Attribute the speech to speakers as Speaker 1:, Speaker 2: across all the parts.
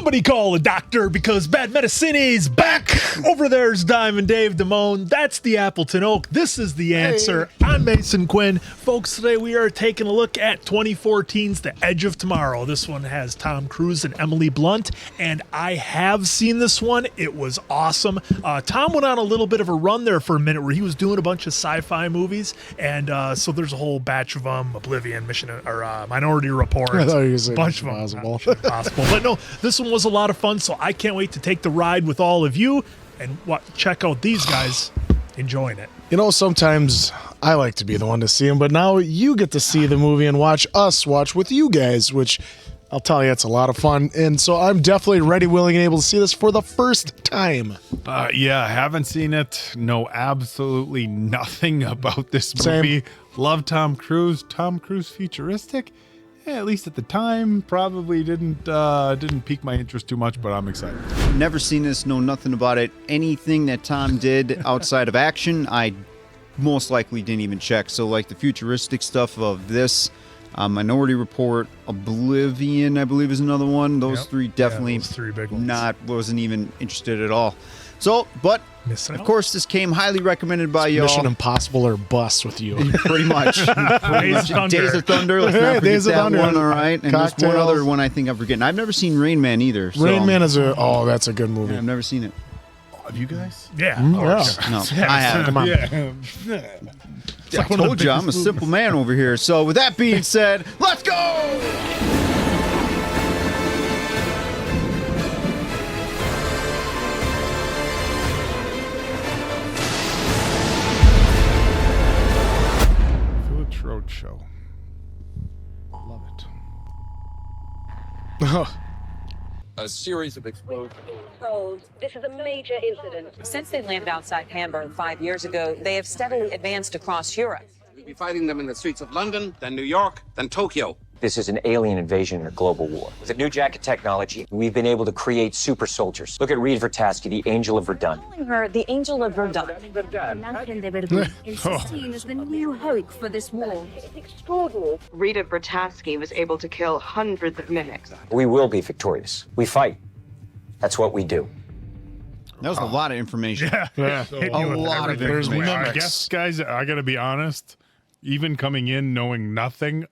Speaker 1: Somebody call a doctor because bad medicine is back. Over there's Diamond Dave Damone. That's the Appleton Oak. This is the answer. I'm Mason Quinn. Folks, today we are taking a look at 2014's The Edge of Tomorrow. This one has Tom Cruise and Emily Blunt, and I have seen this one. It was awesome. Tom went on a little bit of a run there for a minute where he was doing a bunch of sci-fi movies, and so there's a whole batch of them: Oblivion, Minority Report,
Speaker 2: I thought you were saying
Speaker 1: bunch of them. Impossible. But no, this one was a lot of fun, so I can't wait to take the ride with all of you and check out these guys enjoying it.
Speaker 2: You know, sometimes I like to be the one to see them, but now you get to see the movie and watch us watch with you guys, which I'll tell you, it's a lot of fun. And so I'm definitely ready, willing, and able to see this for the first time.
Speaker 3: Yeah, I haven't seen it. Know absolutely nothing about this movie.
Speaker 2: Same.
Speaker 3: Love Tom Cruise. Tom Cruise futuristic? Yeah, at least at the time, probably didn't pique my interest too much, but I'm excited.
Speaker 4: Never seen this, know nothing about it. Anything that Tom did outside of action, I most likely didn't even check. So like the futuristic stuff of this, Minority Report, Oblivion, I believe is another one. Those three definitely
Speaker 1: those three big ones.
Speaker 4: Wasn't even interested at all. So, but
Speaker 1: Missing
Speaker 4: of
Speaker 1: out.
Speaker 4: course this came highly recommended by y'all.
Speaker 2: Mission Impossible or bust with you.
Speaker 4: Pretty much.
Speaker 1: Days of Thunder.
Speaker 4: Days of Thunder. Let's not forget
Speaker 2: Days of
Speaker 4: that
Speaker 2: Thunder.
Speaker 4: one, all right? And there's one
Speaker 2: Cocktails.
Speaker 4: other one I think I'm forgetting. I've never seen Rain Man either. So.
Speaker 2: Rain Man is that's a good movie.
Speaker 4: Yeah, I've never seen it.
Speaker 3: Have you guys?
Speaker 1: Yeah.
Speaker 2: Yeah.
Speaker 4: No, I haven't.
Speaker 2: Come on.
Speaker 4: I told you, I'm a simple man over here. So with that being said, let's go!
Speaker 3: Village Roadshow. Love it.
Speaker 5: A series of explosions.
Speaker 6: This is a major incident.
Speaker 7: Since they landed outside Hamburg 5 years ago, they have steadily advanced across Europe.
Speaker 5: We'll be fighting them in the streets of London, then New York, then Tokyo.
Speaker 8: This is an alien invasion or global war. With the new jacket technology, we've been able to create super soldiers. Look at Reed Vertasky, the Angel of Verdun.
Speaker 7: Calling her the Angel of Verdun.
Speaker 6: Seen as the new hope for this war. It's extraordinary.
Speaker 9: Rita Bertaski was able to kill hundreds of mimics.
Speaker 8: We will be victorious. We fight. That's what we do.
Speaker 4: That was a lot of information.
Speaker 2: Yeah.
Speaker 4: A lot of
Speaker 2: There's
Speaker 4: information.
Speaker 3: I
Speaker 2: mimics.
Speaker 3: guess, guys, I gotta be honest. Even coming in knowing nothing,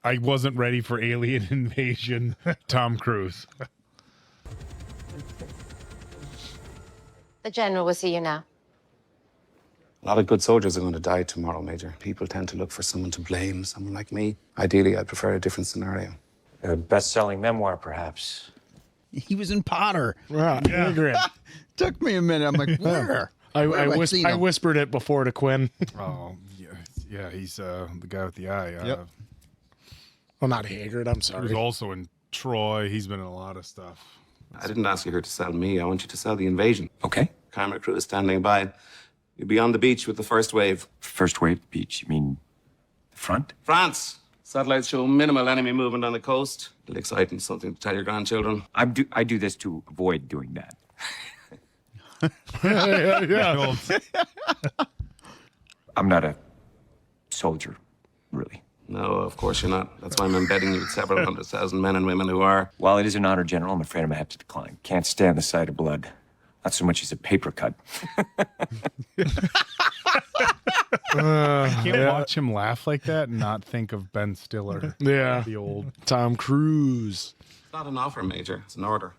Speaker 3: I wasn't ready for alien invasion. Tom Cruise.
Speaker 10: The general will see you now.
Speaker 5: A lot of good soldiers are going to die tomorrow, Major. People tend to look for someone to blame, someone like me. Ideally, I'd prefer a different scenario.
Speaker 8: A best-selling memoir, perhaps.
Speaker 4: He was in Potter.
Speaker 2: Yeah. I agree.
Speaker 4: Took me a minute. I'm like, where?
Speaker 2: I
Speaker 4: Where have seen
Speaker 2: I
Speaker 4: him?
Speaker 2: whispered it before to Quinn.
Speaker 3: Oh, yeah, he's the guy with the eye.
Speaker 4: Yep.
Speaker 2: Well, not Haggard. I'm
Speaker 3: He was
Speaker 2: sorry.
Speaker 3: also in Troy. He's been in a lot of stuff.
Speaker 5: I didn't ask you here to sell me. I want you to sell the invasion.
Speaker 8: Okay.
Speaker 5: Camera crew is standing by. You'll be on the beach with the first wave.
Speaker 8: First wave beach, you mean the front?
Speaker 5: France. Satellites show minimal enemy movement on the coast. Little exciting, something to tell your grandchildren.
Speaker 8: I do this to avoid doing that.
Speaker 3: Yeah.
Speaker 8: I'm not a soldier, really.
Speaker 5: No, of course you're not. That's why I'm embedding you with several 100,000 men and women who are.
Speaker 8: While it is an honor, General, I'm afraid I'm gonna have to decline. Can't stand the sight of blood. Not so much as a paper cut.
Speaker 3: I can't watch him laugh like that and not think of Ben Stiller.
Speaker 2: Yeah.
Speaker 3: The old.
Speaker 2: Tom Cruise.
Speaker 5: It's not an offer, Major. It's an order.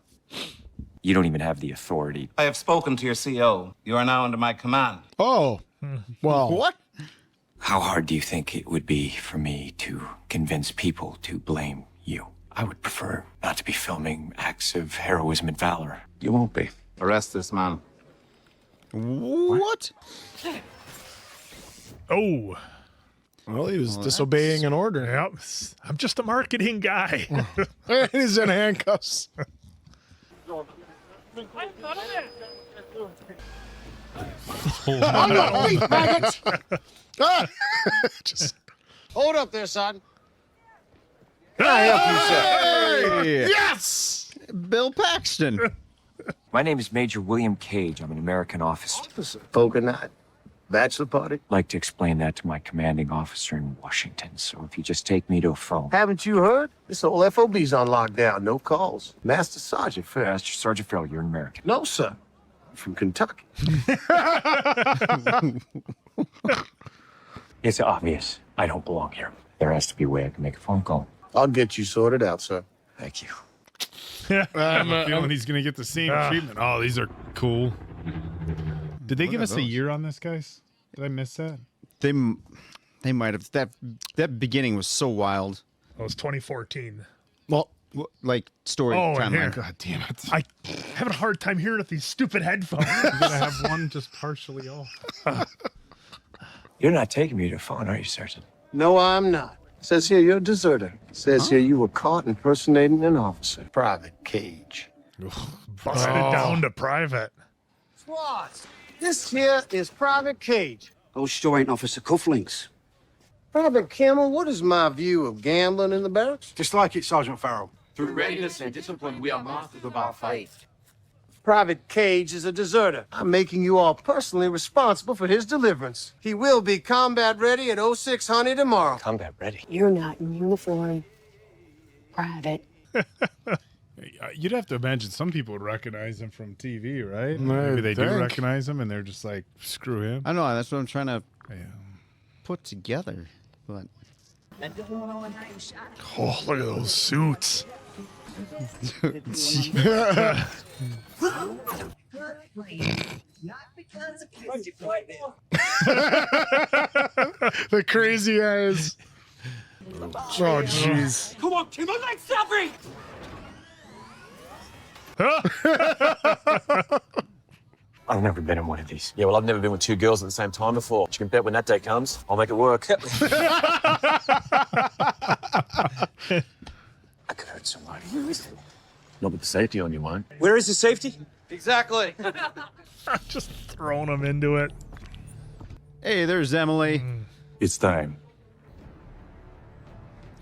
Speaker 8: You don't even have the authority.
Speaker 5: I have spoken to your CO. You are now under my command.
Speaker 2: Oh. Well.
Speaker 4: What?
Speaker 8: How hard do you think it would be for me to convince people to blame you? I would prefer not to be filming acts of heroism and valor.
Speaker 5: You won't be. Arrest this man.
Speaker 4: What?
Speaker 1: Oh.
Speaker 2: Well, he was disobeying an order.
Speaker 1: Yep. I'm just a marketing guy.
Speaker 2: He's in handcuffs. Just
Speaker 9: Hold up there, son.
Speaker 2: yes.
Speaker 4: Bill Paxton.
Speaker 8: My name is Major William Cage. I'm an American officer.
Speaker 5: Poker not.
Speaker 10: Bachelor party?
Speaker 8: I'd like to explain that to my commanding officer in Washington, so if you just take me to a phone.
Speaker 10: Haven't you heard? This whole FOB's on lockdown. No calls. Master Sergeant Farrell.
Speaker 8: Master Sergeant Farrell, you're an American.
Speaker 10: No, sir. I'm from Kentucky.
Speaker 8: It's obvious I don't belong here. There has to be a way I can make a phone call.
Speaker 10: I'll get you sorted out, sir.
Speaker 8: Thank you.
Speaker 3: I have a feeling he's going to get the same treatment. Oh, these are cool. Did they give us a year on this, guys? Did I miss that?
Speaker 4: They might have. That beginning was so wild.
Speaker 1: It was 2014.
Speaker 2: Well,
Speaker 4: Like story
Speaker 1: and here.
Speaker 4: timeline.
Speaker 3: God damn it.
Speaker 1: I having a hard time hearing with these stupid headphones.
Speaker 3: You're going to have one just partially off.
Speaker 8: You're not taking me to a phone, are you, Sergeant?
Speaker 10: No, I'm not. Says here you're a deserter. Says here you were caught impersonating an officer. Private Cage.
Speaker 1: Busted it down to private.
Speaker 10: Squads, this here is Private Cage.
Speaker 11: Those sure ain't officer cufflinks.
Speaker 10: Private Kimmel, what is my view of gambling in the barracks?
Speaker 11: Just like it, Sergeant Farrell. Through readiness and discipline, we are masters of our faith.
Speaker 10: Private Cage is a deserter. I'm making you all personally responsible for his deliverance. He will be combat ready at 0600 tomorrow.
Speaker 8: Combat ready.
Speaker 6: You're not in uniform, Private.
Speaker 3: You'd have to imagine some people would recognize him from TV, right?
Speaker 2: I
Speaker 3: Maybe they do
Speaker 2: think.
Speaker 3: recognize him and they're just like, screw him.
Speaker 4: I know that's what I'm trying to
Speaker 3: Yeah.
Speaker 4: put together. But
Speaker 1: Oh, look at those suits.
Speaker 2: the crazy eyes. Oh, jeez.
Speaker 11: Come on, Tim, I'm like suffering!
Speaker 8: I've never been in one of these.
Speaker 12: Yeah, well, I've never been with two girls at the same time before. But you can bet when that day comes, I'll make it work.
Speaker 8: I could hurt somebody.
Speaker 12: Not with the safety on, you won't.
Speaker 11: Where is the safety?
Speaker 10: Exactly.
Speaker 1: Just throwing them into it.
Speaker 4: hey, there's Emily.
Speaker 8: It's time.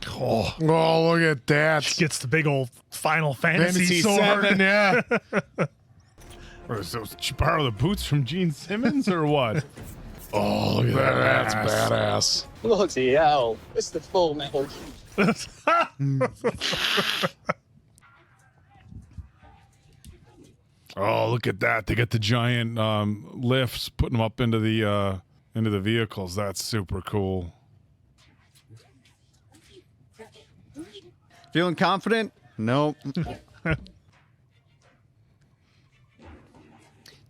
Speaker 1: Oh,
Speaker 2: Oh, look at that.
Speaker 1: gets the big old Final Fantasy sword.
Speaker 2: 7, yeah.
Speaker 3: Or so, did you borrow the boots from Gene Simmons or what?
Speaker 2: Oh, look at that. That's badass.
Speaker 11: Bloody hell. It's the full metal.
Speaker 3: Oh, look at that. They got the giant lifts, putting them up into the vehicles. That's super cool.
Speaker 4: Feeling confident? Nope.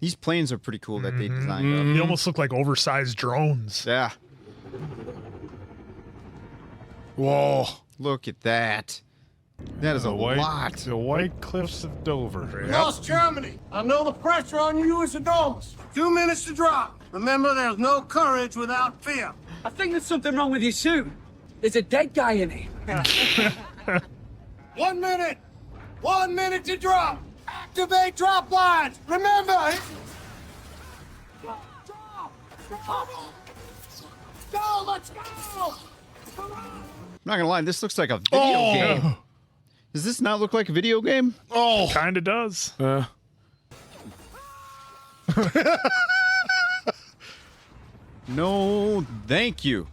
Speaker 4: These planes are pretty cool that they designed
Speaker 1: They almost look like oversized drones.
Speaker 4: up. Yeah.
Speaker 2: Whoa.
Speaker 4: Look at that. That is a lot.
Speaker 3: The White Cliffs of Dover.
Speaker 10: Lost Germany. I know the pressure on you is enormous. 2 minutes to drop. Remember, there's no courage without fear.
Speaker 11: I think there's something wrong with your suit. There's a dead guy in it.
Speaker 10: 1 minute. 1 minute to drop. Activate drop lines. Remember. Go, let's go.
Speaker 4: I'm not gonna lie, this looks like a video game. Does this not look like a video game?
Speaker 1: Oh, kind of does.
Speaker 4: No, thank you.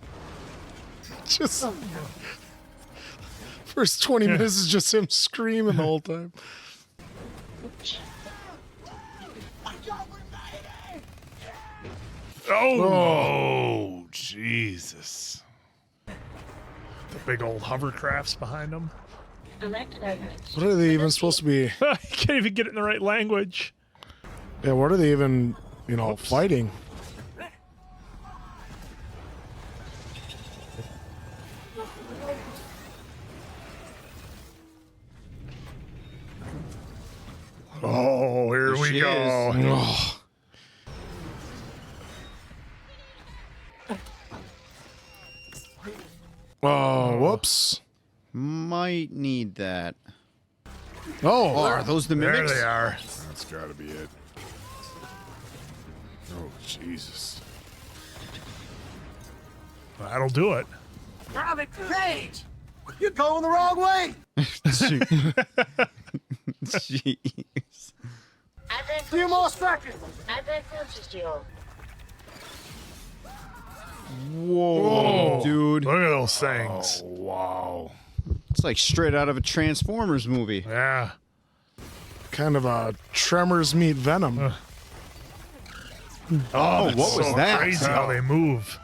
Speaker 2: Just first 20 minutes is just him screaming the whole time.
Speaker 3: Oh, Jesus.
Speaker 1: The big old hovercrafts behind them.
Speaker 2: What are they even supposed to be?
Speaker 1: You can't even get it in the right language.
Speaker 2: Yeah, what are they even, fighting?
Speaker 1: Oh, here we go.
Speaker 2: Oh. Oh, whoops.
Speaker 4: Might need that.
Speaker 2: Oh,
Speaker 4: are those the
Speaker 1: There
Speaker 4: mimics?
Speaker 1: they are.
Speaker 3: That's got to be it. Oh, Jesus.
Speaker 1: That'll do it.
Speaker 10: Private Cage. You're going the wrong way.
Speaker 4: Jeez.
Speaker 10: Few more seconds.
Speaker 1: Whoa,
Speaker 4: dude.
Speaker 1: Look at those things.
Speaker 3: Oh, wow.
Speaker 4: It's like straight out of a Transformers movie.
Speaker 1: Yeah.
Speaker 2: Kind of a Tremors meet Venom.
Speaker 1: Oh,
Speaker 4: what was
Speaker 1: so
Speaker 4: that?
Speaker 1: crazy how they move.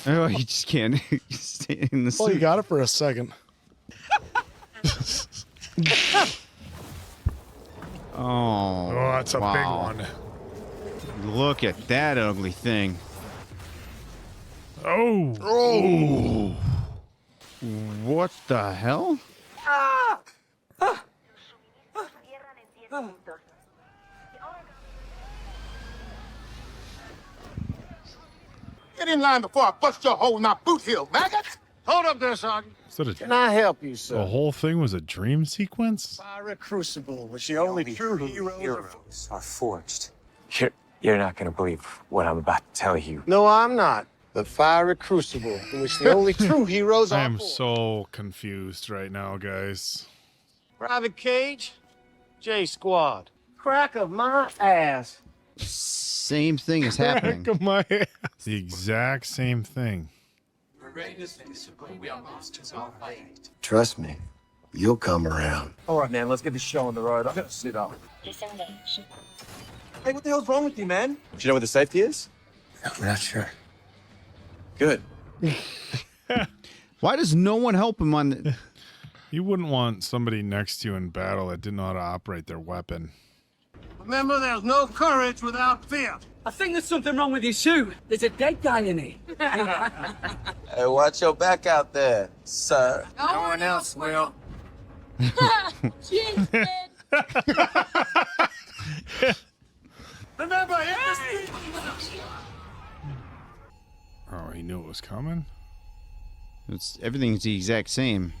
Speaker 4: Oh, you just can't stay in the
Speaker 2: Well, you
Speaker 4: suit.
Speaker 2: got it for a second.
Speaker 4: Oh,
Speaker 1: that's a big
Speaker 4: wow.
Speaker 1: one.
Speaker 4: Look at that ugly thing.
Speaker 1: Oh.
Speaker 2: Oh.
Speaker 4: What the hell?
Speaker 10: Get in line before I bust your hole in my boot heel, maggot! Hold up there, Sergeant.
Speaker 3: Is that
Speaker 10: Can I help you,
Speaker 3: the
Speaker 10: sir?
Speaker 3: whole thing was a dream sequence?
Speaker 10: Fire Crucible was the only true heroes.
Speaker 8: Are forged. You're not going to believe what I'm about to tell you.
Speaker 10: No, I'm not. The Fiery Crucible, in which the only true heroes
Speaker 3: I
Speaker 10: are
Speaker 3: am
Speaker 10: forged.
Speaker 3: so confused right now, guys.
Speaker 10: Private Cage, J Squad. Crack of my ass.
Speaker 4: Same thing is happening.
Speaker 2: Back of my head.
Speaker 3: The exact same thing.
Speaker 10: Trust me, you'll come around.
Speaker 12: All right, man, let's get this show on the road. I gotta sit up. Hey, what the hell's wrong with you, man? Do you know where the safety is?
Speaker 10: I'm not sure.
Speaker 12: Good.
Speaker 4: Why does no one help him on the...
Speaker 3: You wouldn't want somebody next to you in battle that didn't know how to operate their weapon.
Speaker 10: Remember, there's no courage without fear.
Speaker 11: I think there's something wrong with your suit. There's a dead guy in it.
Speaker 12: Hey, watch your back out there, sir.
Speaker 10: No one else will. Remember,
Speaker 3: Oh, he knew it was coming?
Speaker 4: Everything's the exact same.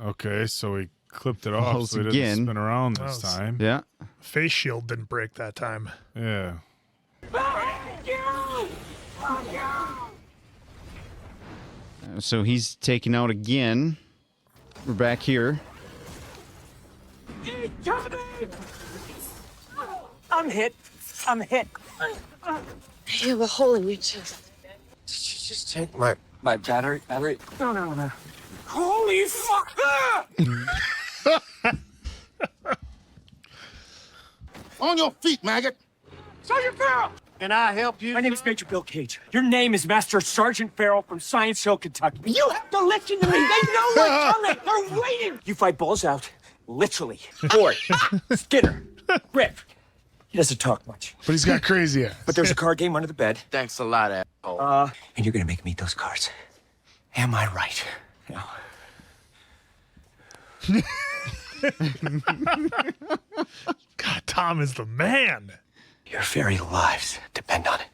Speaker 3: Okay, so he clipped it off
Speaker 4: Close
Speaker 3: so he
Speaker 4: again.
Speaker 3: didn't spin around this
Speaker 1: That was-
Speaker 3: time.
Speaker 4: Yeah.
Speaker 1: Face shield didn't break that time.
Speaker 3: Yeah.
Speaker 4: So he's taken out again. We're back here.
Speaker 11: I'm hit. I'm hit.
Speaker 6: You have a hole in your chest.
Speaker 10: Just take my
Speaker 11: Battery. No. Holy fuck!
Speaker 10: On your feet, maggot.
Speaker 11: Sergeant Farrell!
Speaker 10: Can I help you?
Speaker 11: My name is Major Bill Cage. Your name is Master Sergeant Farrell from Science Hill, Kentucky. You have to listen to me. They know we're coming. They're waiting. You fight balls out, literally. Ford, Skinner, Rip. He doesn't talk much.
Speaker 2: But he's got crazy eyes.
Speaker 11: But there's a card game under the bed.
Speaker 12: Thanks a lot, asshole.
Speaker 11: And you're gonna make me eat those cards. Am I right? No.
Speaker 1: God, Tom is the man.
Speaker 11: Your very lives depend on it.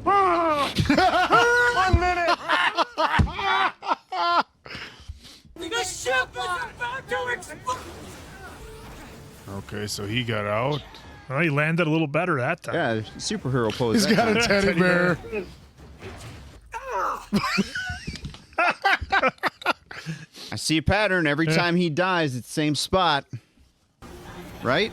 Speaker 10: 1 minute.
Speaker 11: The ship is about to explode.
Speaker 3: Okay, so he got out.
Speaker 1: Well, he landed a little better that time.
Speaker 4: Yeah, superhero pose.
Speaker 2: He's
Speaker 4: that
Speaker 2: got a
Speaker 4: time.
Speaker 2: teddy bear.
Speaker 4: I see a pattern. Every time he dies, it's the same spot. Right?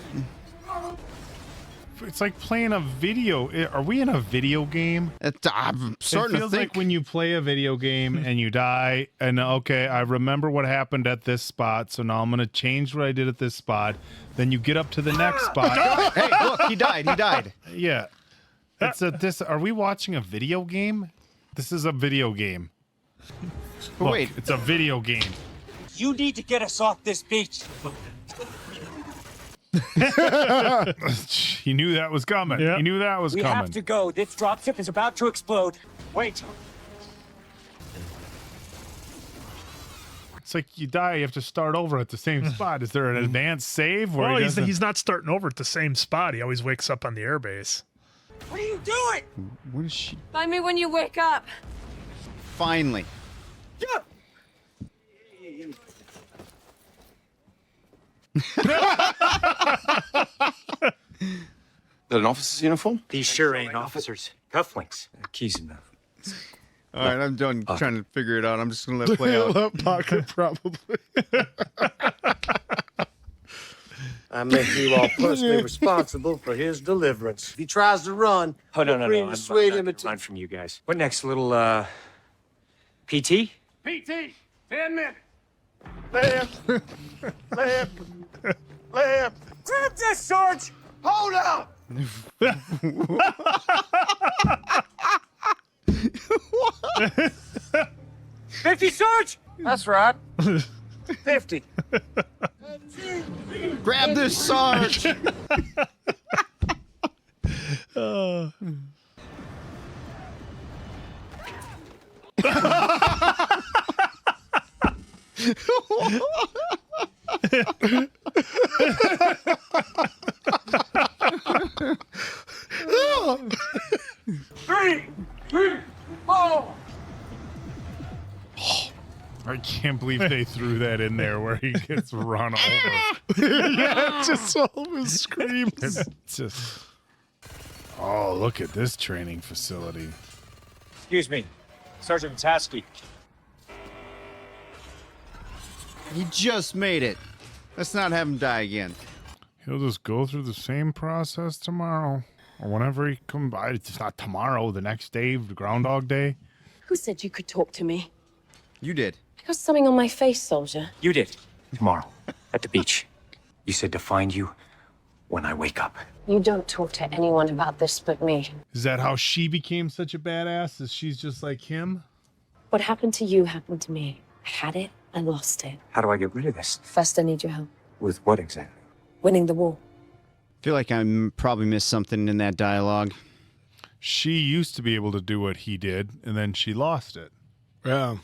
Speaker 3: It's like playing a video. Are we in a video game?
Speaker 4: I'm starting
Speaker 3: It
Speaker 4: to
Speaker 3: feels
Speaker 4: think.
Speaker 3: like when you play a video game and you die, and okay, I remember what happened at this spot, so now I'm gonna change what I did at this spot. Then you get up to the next spot.
Speaker 4: Hey, look, he died. He died.
Speaker 3: Yeah, it's a this. Are we watching a video game? This is a video game.
Speaker 4: But
Speaker 3: Look,
Speaker 4: wait.
Speaker 3: it's a video game.
Speaker 11: You need to get us off this beach.
Speaker 3: He knew that was coming.
Speaker 1: Yeah.
Speaker 3: He knew that was
Speaker 11: We
Speaker 3: coming.
Speaker 11: have to go. This dropship is about to explode. Wait.
Speaker 3: It's like you die, you have to start over at the same spot. Is there an advanced save where
Speaker 1: Well,
Speaker 3: he
Speaker 1: he's,
Speaker 3: doesn't-
Speaker 1: he's not starting over at the same spot. He always wakes up on the airbase.
Speaker 11: What are you doing?
Speaker 4: What is she?
Speaker 6: Find me when you wake up.
Speaker 4: Finally.
Speaker 12: That an officer's uniform?
Speaker 11: These sure ain't officers. Cufflinks.
Speaker 8: Keys enough.
Speaker 4: All right, I'm done trying to figure it out. I'm just gonna let it play out.
Speaker 2: Left pocket, probably.
Speaker 10: I'm making you all personally responsible for his deliverance. If he tries to run,
Speaker 11: Oh, no,
Speaker 10: feel
Speaker 11: no,
Speaker 10: free
Speaker 11: no.
Speaker 10: to
Speaker 11: I'm
Speaker 10: dissuade
Speaker 11: not
Speaker 10: him
Speaker 11: gonna
Speaker 10: into...
Speaker 11: run from you guys. What next? A little, PT?
Speaker 10: PT, 10 minutes. Left, left, left.
Speaker 11: Grab this, Sarge!
Speaker 10: Hold up!
Speaker 11: 50, Sarge!
Speaker 10: That's right. 50.
Speaker 4: Grab this, Sarge.
Speaker 10: Three, 4.
Speaker 3: I can't believe they threw that in there where he gets run over.
Speaker 2: Yeah, just all of his screams.
Speaker 3: It's just. Oh, look at this training facility.
Speaker 11: Excuse me. Sergeant Tasky.
Speaker 4: He just made it. Let's not have him die again.
Speaker 3: He'll just go through the same process tomorrow. Or whenever he comes by. It's not tomorrow, the next day, the Groundhog Day.
Speaker 6: Who said you could talk to me?
Speaker 4: You did.
Speaker 6: I got something on my face, soldier.
Speaker 11: You did. Tomorrow. At the beach. You said to find you when I wake up.
Speaker 6: You don't talk to anyone about this but me.
Speaker 3: Is that how she became such a badass? Is she's just like him?
Speaker 6: What happened to you happened to me. I had it, I lost it.
Speaker 11: How do I get rid of this?
Speaker 6: First, I need your help.
Speaker 11: With what exactly?
Speaker 6: Winning the war.
Speaker 4: Feel like I probably missed something in that dialogue.
Speaker 3: She used to be able to do what he did, and then she lost it.
Speaker 2: Yeah.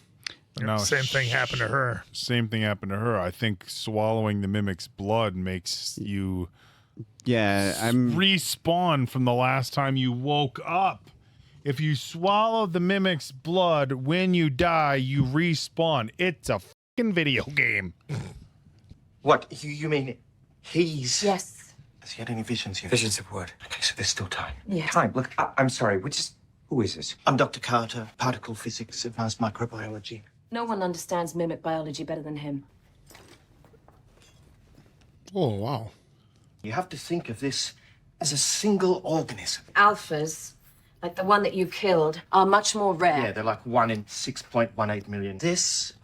Speaker 3: Now,
Speaker 1: Same thing happened to her.
Speaker 3: Same thing happened to her. I think swallowing the mimic's blood makes you respawn from the last time you woke up. If you swallow the mimic's blood when you die, you respawn. It's a fucking video game.
Speaker 10: What? You mean he's...
Speaker 6: Yes.
Speaker 10: Has he had any visions yet?
Speaker 11: Visions of what?
Speaker 10: Okay, so there's still time.
Speaker 6: Yes.
Speaker 11: Time. Look, I'm sorry. Who is this?
Speaker 10: I'm Dr. Carter, particle physics, advanced microbiology.
Speaker 6: No one understands mimic biology better than him.
Speaker 2: Oh, wow.
Speaker 10: You have to think of this as a single organism.
Speaker 6: Alphas, like the one that you killed, are much more rare.
Speaker 10: Yeah, they're like 1 in 6.18 million. This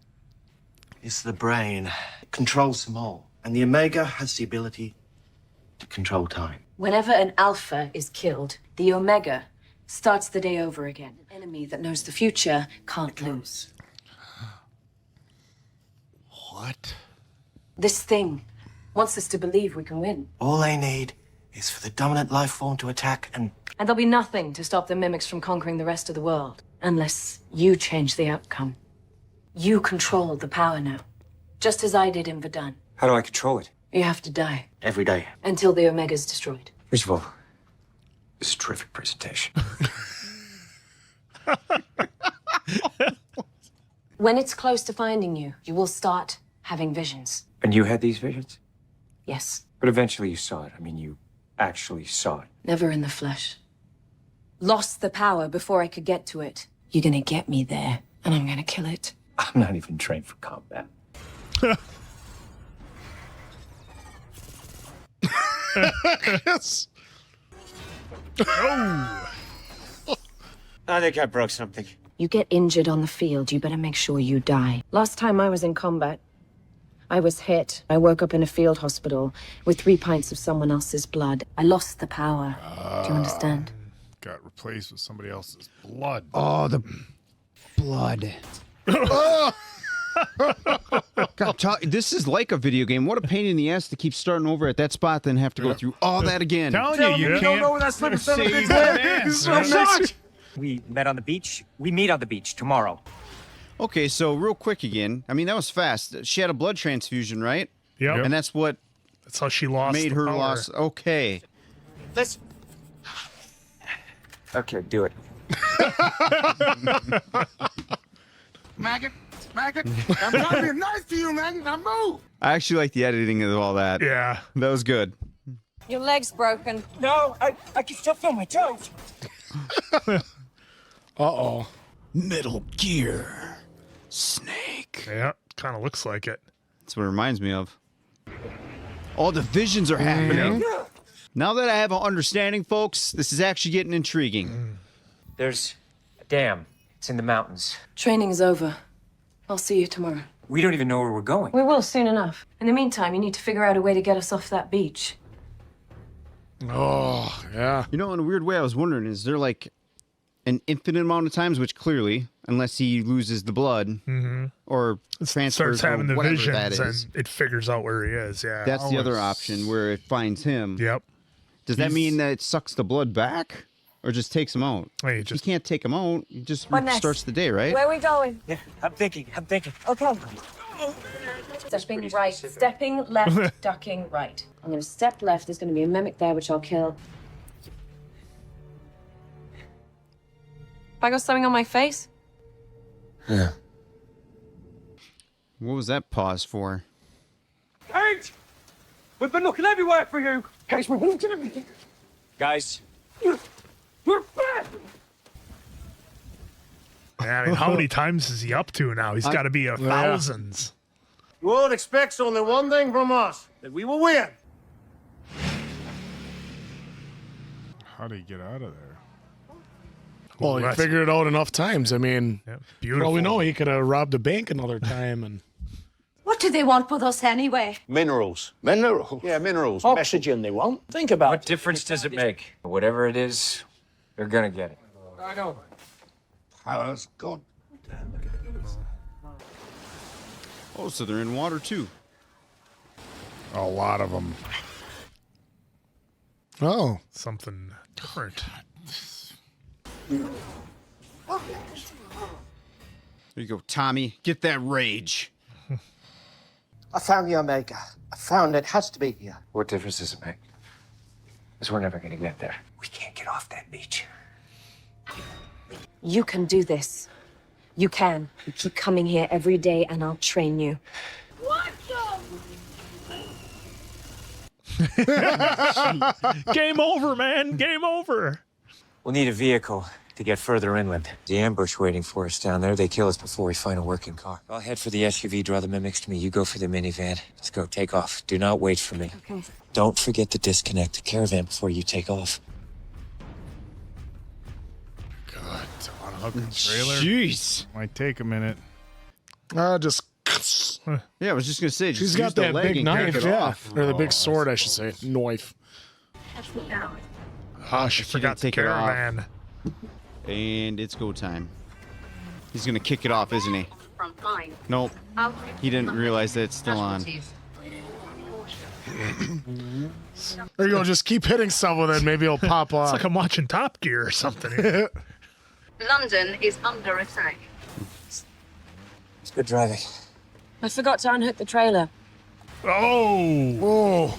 Speaker 10: is the brain. It controls them all. And the Omega has the ability to control time.
Speaker 6: Whenever an alpha is killed, the Omega starts the day over again. An enemy that knows the future can't lose.
Speaker 2: What?
Speaker 6: This thing wants us to believe we can win.
Speaker 10: All they need is for the dominant life form to attack and...
Speaker 6: And there'll be nothing to stop the mimics from conquering the rest of the world. Unless you change the outcome. You control the power now. Just as I did in Verdun.
Speaker 11: How do I control it?
Speaker 6: You have to die.
Speaker 10: Every day.
Speaker 6: Until the Omega's destroyed.
Speaker 11: First of all, this is a terrific presentation.
Speaker 6: When it's close to finding you, you will start having visions.
Speaker 11: And you had these visions?
Speaker 6: Yes.
Speaker 11: But eventually you saw it. I mean, you actually saw it.
Speaker 6: Never in the flesh. Lost the power before I could get to it. You're gonna get me there, and I'm gonna kill it.
Speaker 11: I'm not even trained for combat.
Speaker 2: Yes.
Speaker 11: I think I broke something.
Speaker 6: You get injured on the field, you better make sure you die. Last time I was in combat, I was hit. I woke up in a field hospital with 3 pints of someone else's blood. I lost the power. Do you understand?
Speaker 3: Got replaced with somebody else's blood.
Speaker 4: Oh, the blood. God, this is like a video game. What a pain in the ass to keep starting over at that spot, then have to go through all that again.
Speaker 3: Telling you
Speaker 11: don't
Speaker 3: can't
Speaker 11: know where that slipper son of a
Speaker 3: save
Speaker 11: bitch
Speaker 3: that
Speaker 11: went.
Speaker 3: ass.
Speaker 11: We met on the beach. We meet on the beach tomorrow.
Speaker 4: Okay, so real quick again. I mean, that was fast. She had a blood transfusion, right?
Speaker 1: Yep.
Speaker 4: And that's what
Speaker 1: That's how she lost
Speaker 4: made
Speaker 1: the
Speaker 4: her
Speaker 1: power.
Speaker 4: loss. Okay.
Speaker 11: Let's... Okay, do it.
Speaker 10: Maggot, maggot. I'm trying to be nice to you, maggot. Now move.
Speaker 4: I actually like the editing of all that.
Speaker 1: Yeah.
Speaker 4: That was good.
Speaker 6: Your leg's broken.
Speaker 11: No, I can still feel my toes.
Speaker 2: Uh-oh.
Speaker 4: Metal Gear. Snake.
Speaker 1: Yeah, kind of looks like it.
Speaker 4: That's what it reminds me of. All the visions are happening. Now that I have an understanding, folks, this is actually getting intriguing.
Speaker 11: There's a dam. It's in the mountains.
Speaker 6: Training's over. I'll see you tomorrow.
Speaker 11: We don't even know where we're going.
Speaker 6: We will soon enough. In the meantime, you need to figure out a way to get us off that beach.
Speaker 2: Oh, yeah.
Speaker 4: You know, in a weird way, I was wondering, is there like an infinite amount of times, which clearly, unless he loses the blood or transfers
Speaker 1: Starts having
Speaker 4: or
Speaker 1: the
Speaker 4: whatever
Speaker 1: visions
Speaker 4: that is,
Speaker 1: and it figures out where he is. Yeah.
Speaker 4: that's the other option where it finds him.
Speaker 1: Yep.
Speaker 4: Does that mean that it sucks the blood back or just takes him out?
Speaker 1: Wait,
Speaker 4: He can't take him out. He just
Speaker 6: What next?
Speaker 4: starts the day, right?
Speaker 6: Where are we going?
Speaker 11: Yeah, I'm thinking.
Speaker 6: Okay. Stepping right, stepping left, ducking right. I'm going to step left. There's going to be a mimic there, which I'll kill. Have I got something on my face?
Speaker 11: Yeah.
Speaker 4: What was that pause for?
Speaker 11: Kate! We've been looking everywhere for you! Guys, we've been looking everything. Guys, we're back!
Speaker 1: Yeah, I mean, how many times is he up to now? He's got to be thousands.
Speaker 10: The world expects only one thing from us, that we will win.
Speaker 3: How do you get out of there?
Speaker 2: Well, he figured it out enough times. I mean,
Speaker 1: beautiful.
Speaker 2: Well, we know he could have robbed a bank another time. And
Speaker 6: What do they want with us anyway?
Speaker 13: Minerals. Minerals? Yeah, minerals. Oxygen they want. Think about
Speaker 11: What difference does it make? Whatever it is, they're gonna get it.
Speaker 13: I know. Power's gone.
Speaker 4: Oh, so they're in water too.
Speaker 3: A lot of them.
Speaker 2: Oh,
Speaker 1: something different.
Speaker 4: There you go, Tommy. Get that rage.
Speaker 10: I found the Omega. I found it. Has to be here.
Speaker 11: What difference does it make? Because we're never gonna get there. We can't get off that beach.
Speaker 6: You can do this. You can. You keep coming here every day and I'll train you.
Speaker 1: Game over, man. Game over.
Speaker 11: We'll need a vehicle to get further inland. The ambush waiting for us down there. They kill us before we find a working car. I'll head for the SUV, draw the mimics to me. You go for the minivan. Let's go, take off. Do not wait for me.
Speaker 6: Okay.
Speaker 11: Don't forget to disconnect the caravan before you take off.
Speaker 3: God, on a hook and trailer.
Speaker 2: Jeez.
Speaker 3: Might take a minute.
Speaker 2: Just.
Speaker 4: Yeah, I was just gonna say.
Speaker 2: She's
Speaker 4: just
Speaker 2: got
Speaker 4: use the
Speaker 2: that
Speaker 4: leg
Speaker 2: big
Speaker 4: and crack
Speaker 2: knife,
Speaker 4: it
Speaker 2: yeah.
Speaker 4: off.
Speaker 2: Or the big sword, I should say. Knife.
Speaker 1: Oh, she forgot the
Speaker 4: take it off.
Speaker 1: caravan.
Speaker 4: And it's go time. He's gonna kick it off, isn't he? Nope. He didn't realize that it's still on.
Speaker 2: There you go. Just keep hitting stuff with it. Maybe it'll pop off.
Speaker 1: It's like I'm watching Top Gear or something. Here.
Speaker 9: London is under attack.
Speaker 11: It's good driving.
Speaker 6: I forgot to unhook the trailer.
Speaker 1: Oh.
Speaker 2: Whoa.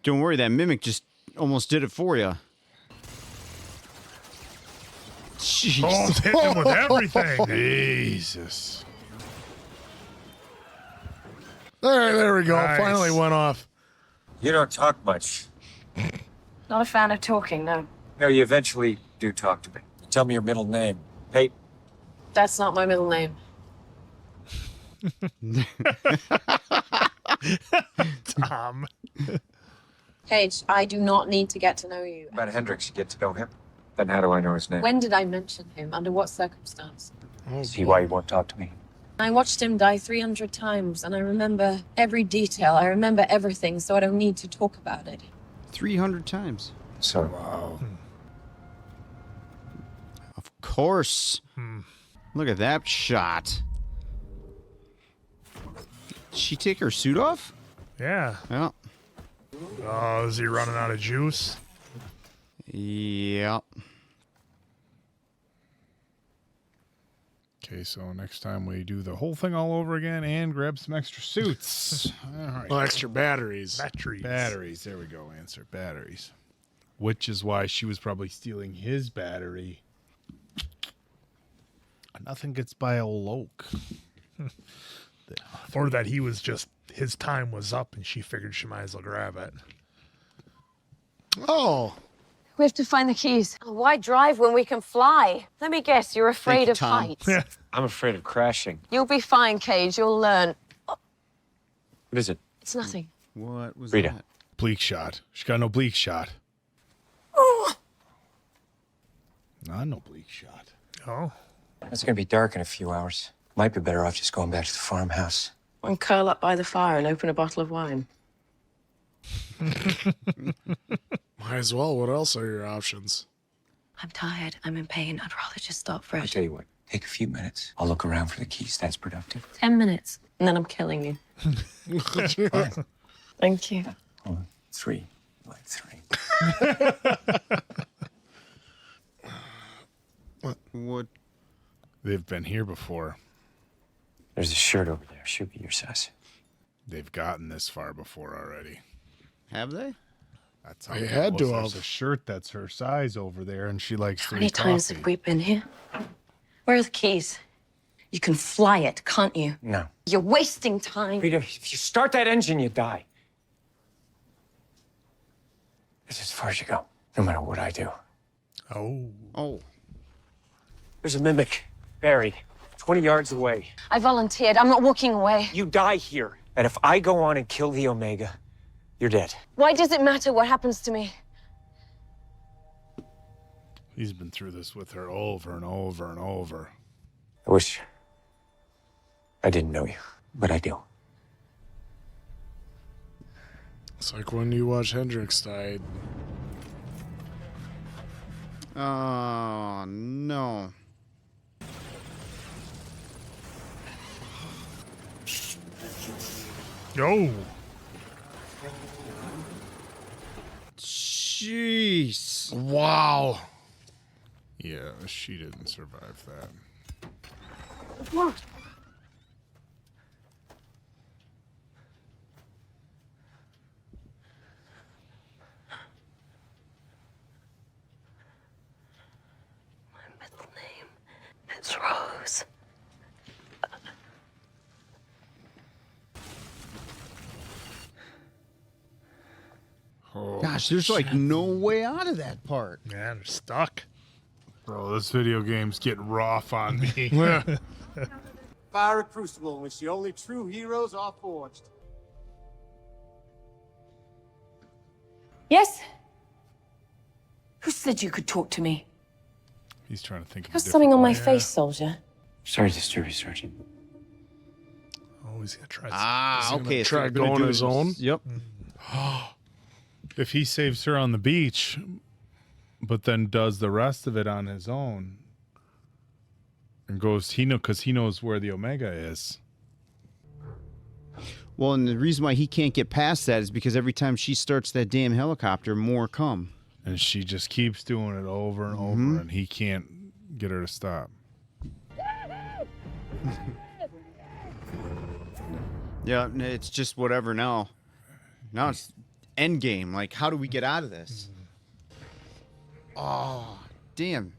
Speaker 4: Don't worry, that mimic just almost did it for you. Jeez.
Speaker 1: Oh, it's hitting him with everything.
Speaker 3: Jesus.
Speaker 2: There we go.
Speaker 1: Nice.
Speaker 2: Finally went off.
Speaker 11: You don't talk much.
Speaker 6: Not a fan of talking, no.
Speaker 11: No, you eventually do talk to me. Tell me your middle name. Hey.
Speaker 6: That's not my middle name.
Speaker 1: Tom.
Speaker 6: Cage, I do not need to get to know you.
Speaker 11: About Hendricks, you get to know him. Then how do I know his name?
Speaker 6: When did I mention him? Under what circumstance?
Speaker 11: See why you won't talk to me.
Speaker 6: I watched him die 300 times, and I remember every detail. I remember everything, so I don't need to talk about it.
Speaker 4: 300 times.
Speaker 11: So,
Speaker 4: Of course. Look at that shot. Did she take her suit off?
Speaker 1: Yeah.
Speaker 4: Yeah.
Speaker 1: Oh, is he running out of juice?
Speaker 4: Yep.
Speaker 3: Okay, so next time we do the whole thing all over again and grab some extra suits. All right.
Speaker 2: Well, extra batteries.
Speaker 3: Batteries. There we go. Answer. Batteries. Which is why she was probably stealing his battery. Nothing gets by a Loke.
Speaker 1: Or that he was just, his time was up and she figured she might as well grab it.
Speaker 2: Oh.
Speaker 6: We have to find the keys. Why drive when we can fly? Let me guess, you're afraid of heights.
Speaker 11: I'm afraid of crashing.
Speaker 6: You'll be fine, Cage. You'll learn.
Speaker 11: What is it?
Speaker 6: It's nothing.
Speaker 4: What was
Speaker 8: Rita.
Speaker 4: that?
Speaker 3: Bleak shot. She got no bleak shot.
Speaker 6: Oh!
Speaker 3: Not no bleak shot.
Speaker 1: Oh.
Speaker 8: It's gonna be dark in a few hours. Might be better off just going back to the farmhouse.
Speaker 6: And curl up by the fire and open a bottle of wine.
Speaker 2: Might as well. What else are your options?
Speaker 6: I'm tired. I'm in pain. I'd rather just start
Speaker 8: I'll
Speaker 6: fresh.
Speaker 8: tell you what, take a few minutes. I'll look around for the keys. That's productive.
Speaker 6: 10 minutes, and then I'm killing you. Thank you.
Speaker 8: Hold on. 3. Like 3.
Speaker 4: What?
Speaker 3: They've been here before.
Speaker 8: There's a shirt over there. Should be your size.
Speaker 3: They've gotten this far before already.
Speaker 4: Have they?
Speaker 3: That's how
Speaker 2: They
Speaker 3: it
Speaker 2: had
Speaker 3: goes.
Speaker 2: to
Speaker 3: There's
Speaker 2: have.
Speaker 3: a shirt that's her size over there, and she likes
Speaker 6: How
Speaker 3: 3
Speaker 6: many times
Speaker 3: coffee.
Speaker 6: have we been here? Where are the keys? You can fly it, can't you?
Speaker 8: No.
Speaker 6: You're wasting time.
Speaker 11: Rita, if you start that engine, you die.
Speaker 8: That's as far as you go, no matter what I do.
Speaker 4: Oh.
Speaker 11: There's a mimic buried 20 yards away.
Speaker 6: I volunteered. I'm not walking away.
Speaker 11: You die here. And if I go on and kill the Omega, you're dead.
Speaker 6: Why does it matter what happens to me?
Speaker 3: He's been through this with her over and over and over.
Speaker 8: I wish I didn't know you, but I do.
Speaker 2: It's like when you watch Hendrix die.
Speaker 4: Oh, no.
Speaker 1: Yo.
Speaker 4: Jeez.
Speaker 2: Wow.
Speaker 3: Yeah, she didn't survive that.
Speaker 6: What? My middle name is Rose.
Speaker 3: Oh,
Speaker 4: Gosh, there's like no way out of that part.
Speaker 1: Man, they're stuck.
Speaker 3: bro, this video game's getting rough on me.
Speaker 10: Fire a crucible in which the only true heroes are forged.
Speaker 6: Yes? Who said you could talk to me?
Speaker 3: He's trying to think of a
Speaker 6: There's
Speaker 3: different
Speaker 6: something on my
Speaker 3: way.
Speaker 6: face, soldier.
Speaker 8: Sorry to disturb you, Sergeant.
Speaker 1: Oh, he's gonna try.
Speaker 4: Ah,
Speaker 2: He's
Speaker 4: okay.
Speaker 2: gonna
Speaker 4: so
Speaker 2: try
Speaker 4: they're gonna
Speaker 2: going
Speaker 4: do
Speaker 2: his
Speaker 4: this.
Speaker 2: own?
Speaker 4: Yep.
Speaker 3: If he saves her on the beach, but then does the rest of it on his own, and goes, because he knows where the Omega is.
Speaker 4: Well, and the reason why he can't get past that is because every time she starts that damn helicopter, more come.
Speaker 3: And she just keeps doing it over and over, and he can't get her to stop.
Speaker 4: Yeah, it's just whatever now. Now it's end game. Like, how do we get out of this? Oh, damn.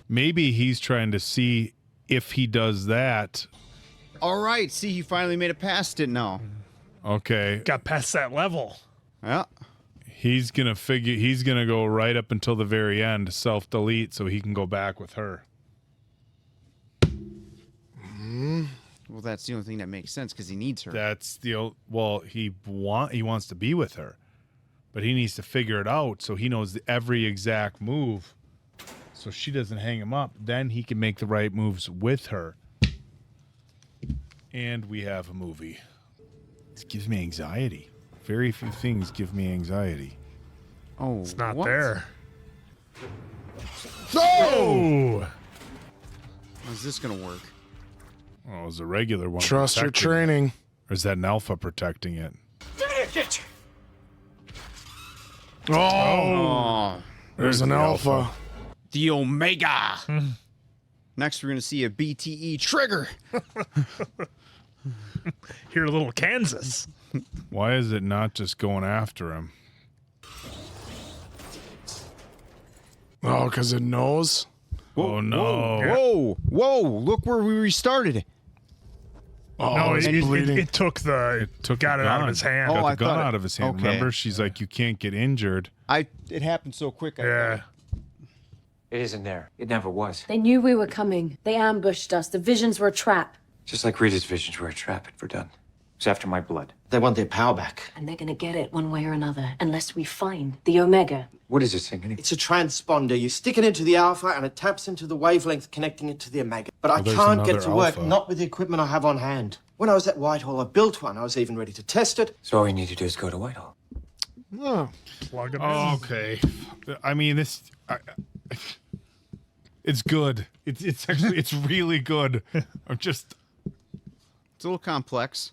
Speaker 3: Maybe he's trying to see if he does that.
Speaker 4: All right, see, he finally made it past it now.
Speaker 3: Okay.
Speaker 1: Got past that level.
Speaker 4: Yeah.
Speaker 3: He's gonna go right up until the very end, self-delete, so he can go back with her.
Speaker 4: Well, that's the only thing that makes sense because he needs her.
Speaker 3: That's he wants to be with her, but he needs to figure it out so he knows every exact move, so she doesn't hang him up. Then he can make the right moves with her. And we have a movie. This gives me anxiety. Very few things give me anxiety.
Speaker 4: Oh,
Speaker 1: It's not
Speaker 4: what?
Speaker 1: there.
Speaker 3: Oh!
Speaker 4: How's this gonna work?
Speaker 3: Oh, it was a regular one.
Speaker 2: Trust your
Speaker 3: protecting it.
Speaker 2: training.
Speaker 3: Or is that an alpha protecting it?
Speaker 4: Oh,
Speaker 2: There's an
Speaker 3: the
Speaker 2: alpha.
Speaker 4: the Omega. Next, we're gonna see a BTE trigger.
Speaker 1: Here, little Kansas.
Speaker 3: Why is it not just going after him?
Speaker 2: Oh, because it knows.
Speaker 3: Oh no!
Speaker 4: Whoa, whoa! Look where we restarted.
Speaker 2: Oh,
Speaker 1: No,
Speaker 2: he's
Speaker 1: it
Speaker 2: bleeding.
Speaker 1: took the got it out of his hand.
Speaker 4: Oh,
Speaker 3: Got
Speaker 4: I
Speaker 3: the gun
Speaker 4: thought it-
Speaker 3: out of his hand.
Speaker 4: okay.
Speaker 3: Remember, she's like, "You can't get injured."
Speaker 4: It happened so quick.
Speaker 1: Yeah.
Speaker 8: It isn't there. It never was.
Speaker 6: They knew we were coming. They ambushed us. The visions were a trap.
Speaker 8: Just like Rita's visions were a trap at Verdun. It's after my blood.
Speaker 10: They want their power back.
Speaker 6: And they're gonna get it one way or another, unless we find the Omega.
Speaker 8: What is this thing?
Speaker 10: It's a transponder. You stick it into the Alpha and it taps into the wavelength connecting it to the Omega. But I
Speaker 3: there's
Speaker 10: can't get it
Speaker 3: another
Speaker 10: to work,
Speaker 3: Alpha.
Speaker 10: not with the equipment I have on hand. When I was at Whitehall, I built one. I was even ready to test it.
Speaker 8: So all we need to do is go to Whitehall.
Speaker 2: Oh.
Speaker 1: Plug 'em in.
Speaker 3: Okay. I mean, it's good. It's actually it's really good.
Speaker 4: It's a little complex.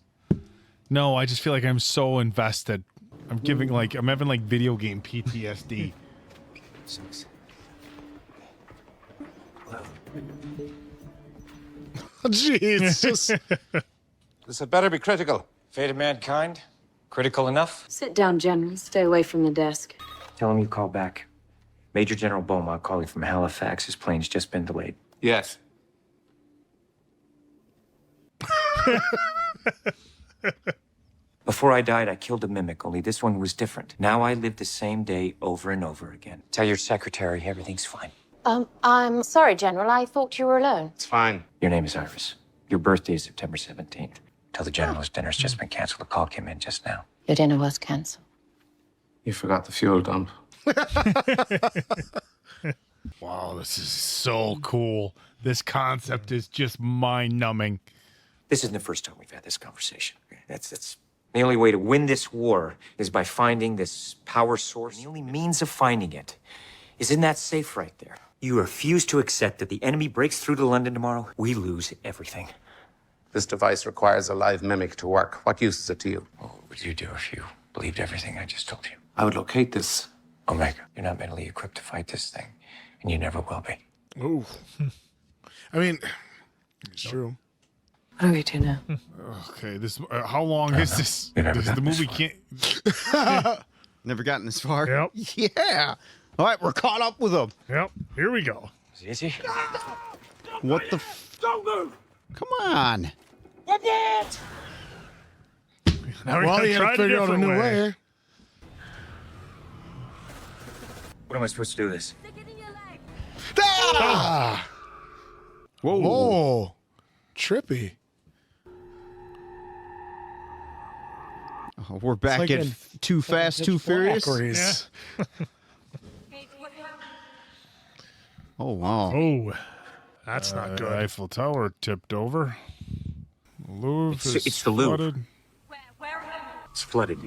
Speaker 3: No, I just feel like I'm so invested. I'm having like video game PTSD.
Speaker 2: Jeez. Just
Speaker 13: This had better be critical.
Speaker 8: Fate of mankind? Critical enough?
Speaker 6: Sit down, General. Stay away from the desk.
Speaker 8: Tell him you call back. Major General Beaumont calling from Halifax. His plane's just been delayed.
Speaker 13: Yes.
Speaker 8: Before I died, I killed a mimic, only this one was different. Now I live the same day over and over again. Tell your secretary everything's fine.
Speaker 6: I'm sorry, General. I thought you were alone.
Speaker 13: It's fine.
Speaker 8: Your name is Iris. Your birthday is September 17th. Tell the general's dinner's just been canceled. A call came in just now.
Speaker 6: Your dinner was cancelled.
Speaker 5: You forgot the fuel dump.
Speaker 3: Wow, this is so cool. This concept is just mind-numbing.
Speaker 8: This isn't the first time we've had this conversation. That's the only way to win this war is by finding this power source. The only means of finding it is in that safe right there. You refuse to accept that the enemy breaks through to London tomorrow, we lose everything.
Speaker 5: This device requires a live mimic to work. What use is it to you?
Speaker 8: What would you do if you believed everything I just told you?
Speaker 5: I would locate this.
Speaker 8: Omega, you're not mentally equipped to fight this thing, and you never will be.
Speaker 2: Ooh. I mean, it's true.
Speaker 6: What do we do now?
Speaker 3: Okay, this how long is this? The movie can't.
Speaker 4: Never gotten this far.
Speaker 1: Yep.
Speaker 4: Yeah. All right, we're caught up with them.
Speaker 1: Yep. Here we go.
Speaker 8: Is he?
Speaker 4: What the?
Speaker 11: Don't move!
Speaker 4: Come on.
Speaker 11: What it?
Speaker 1: Now we're
Speaker 2: Well,
Speaker 1: gonna
Speaker 2: you
Speaker 1: try
Speaker 2: had
Speaker 1: it
Speaker 2: to
Speaker 1: a
Speaker 2: figure out a
Speaker 1: different
Speaker 2: new
Speaker 1: way.
Speaker 2: way.
Speaker 8: What am I supposed to do with this?
Speaker 2: Ah!
Speaker 4: Whoa.
Speaker 2: Whoa. Trippy.
Speaker 4: Oh, we're back
Speaker 2: like
Speaker 4: at
Speaker 2: in-
Speaker 4: Too Fast, Too Furious.
Speaker 2: Furious.
Speaker 4: Oh, wow.
Speaker 1: Oh, that's not good.
Speaker 3: Eiffel Tower tipped over. Louvre
Speaker 8: It's the Louvre.
Speaker 3: flooded.
Speaker 8: It's flooded.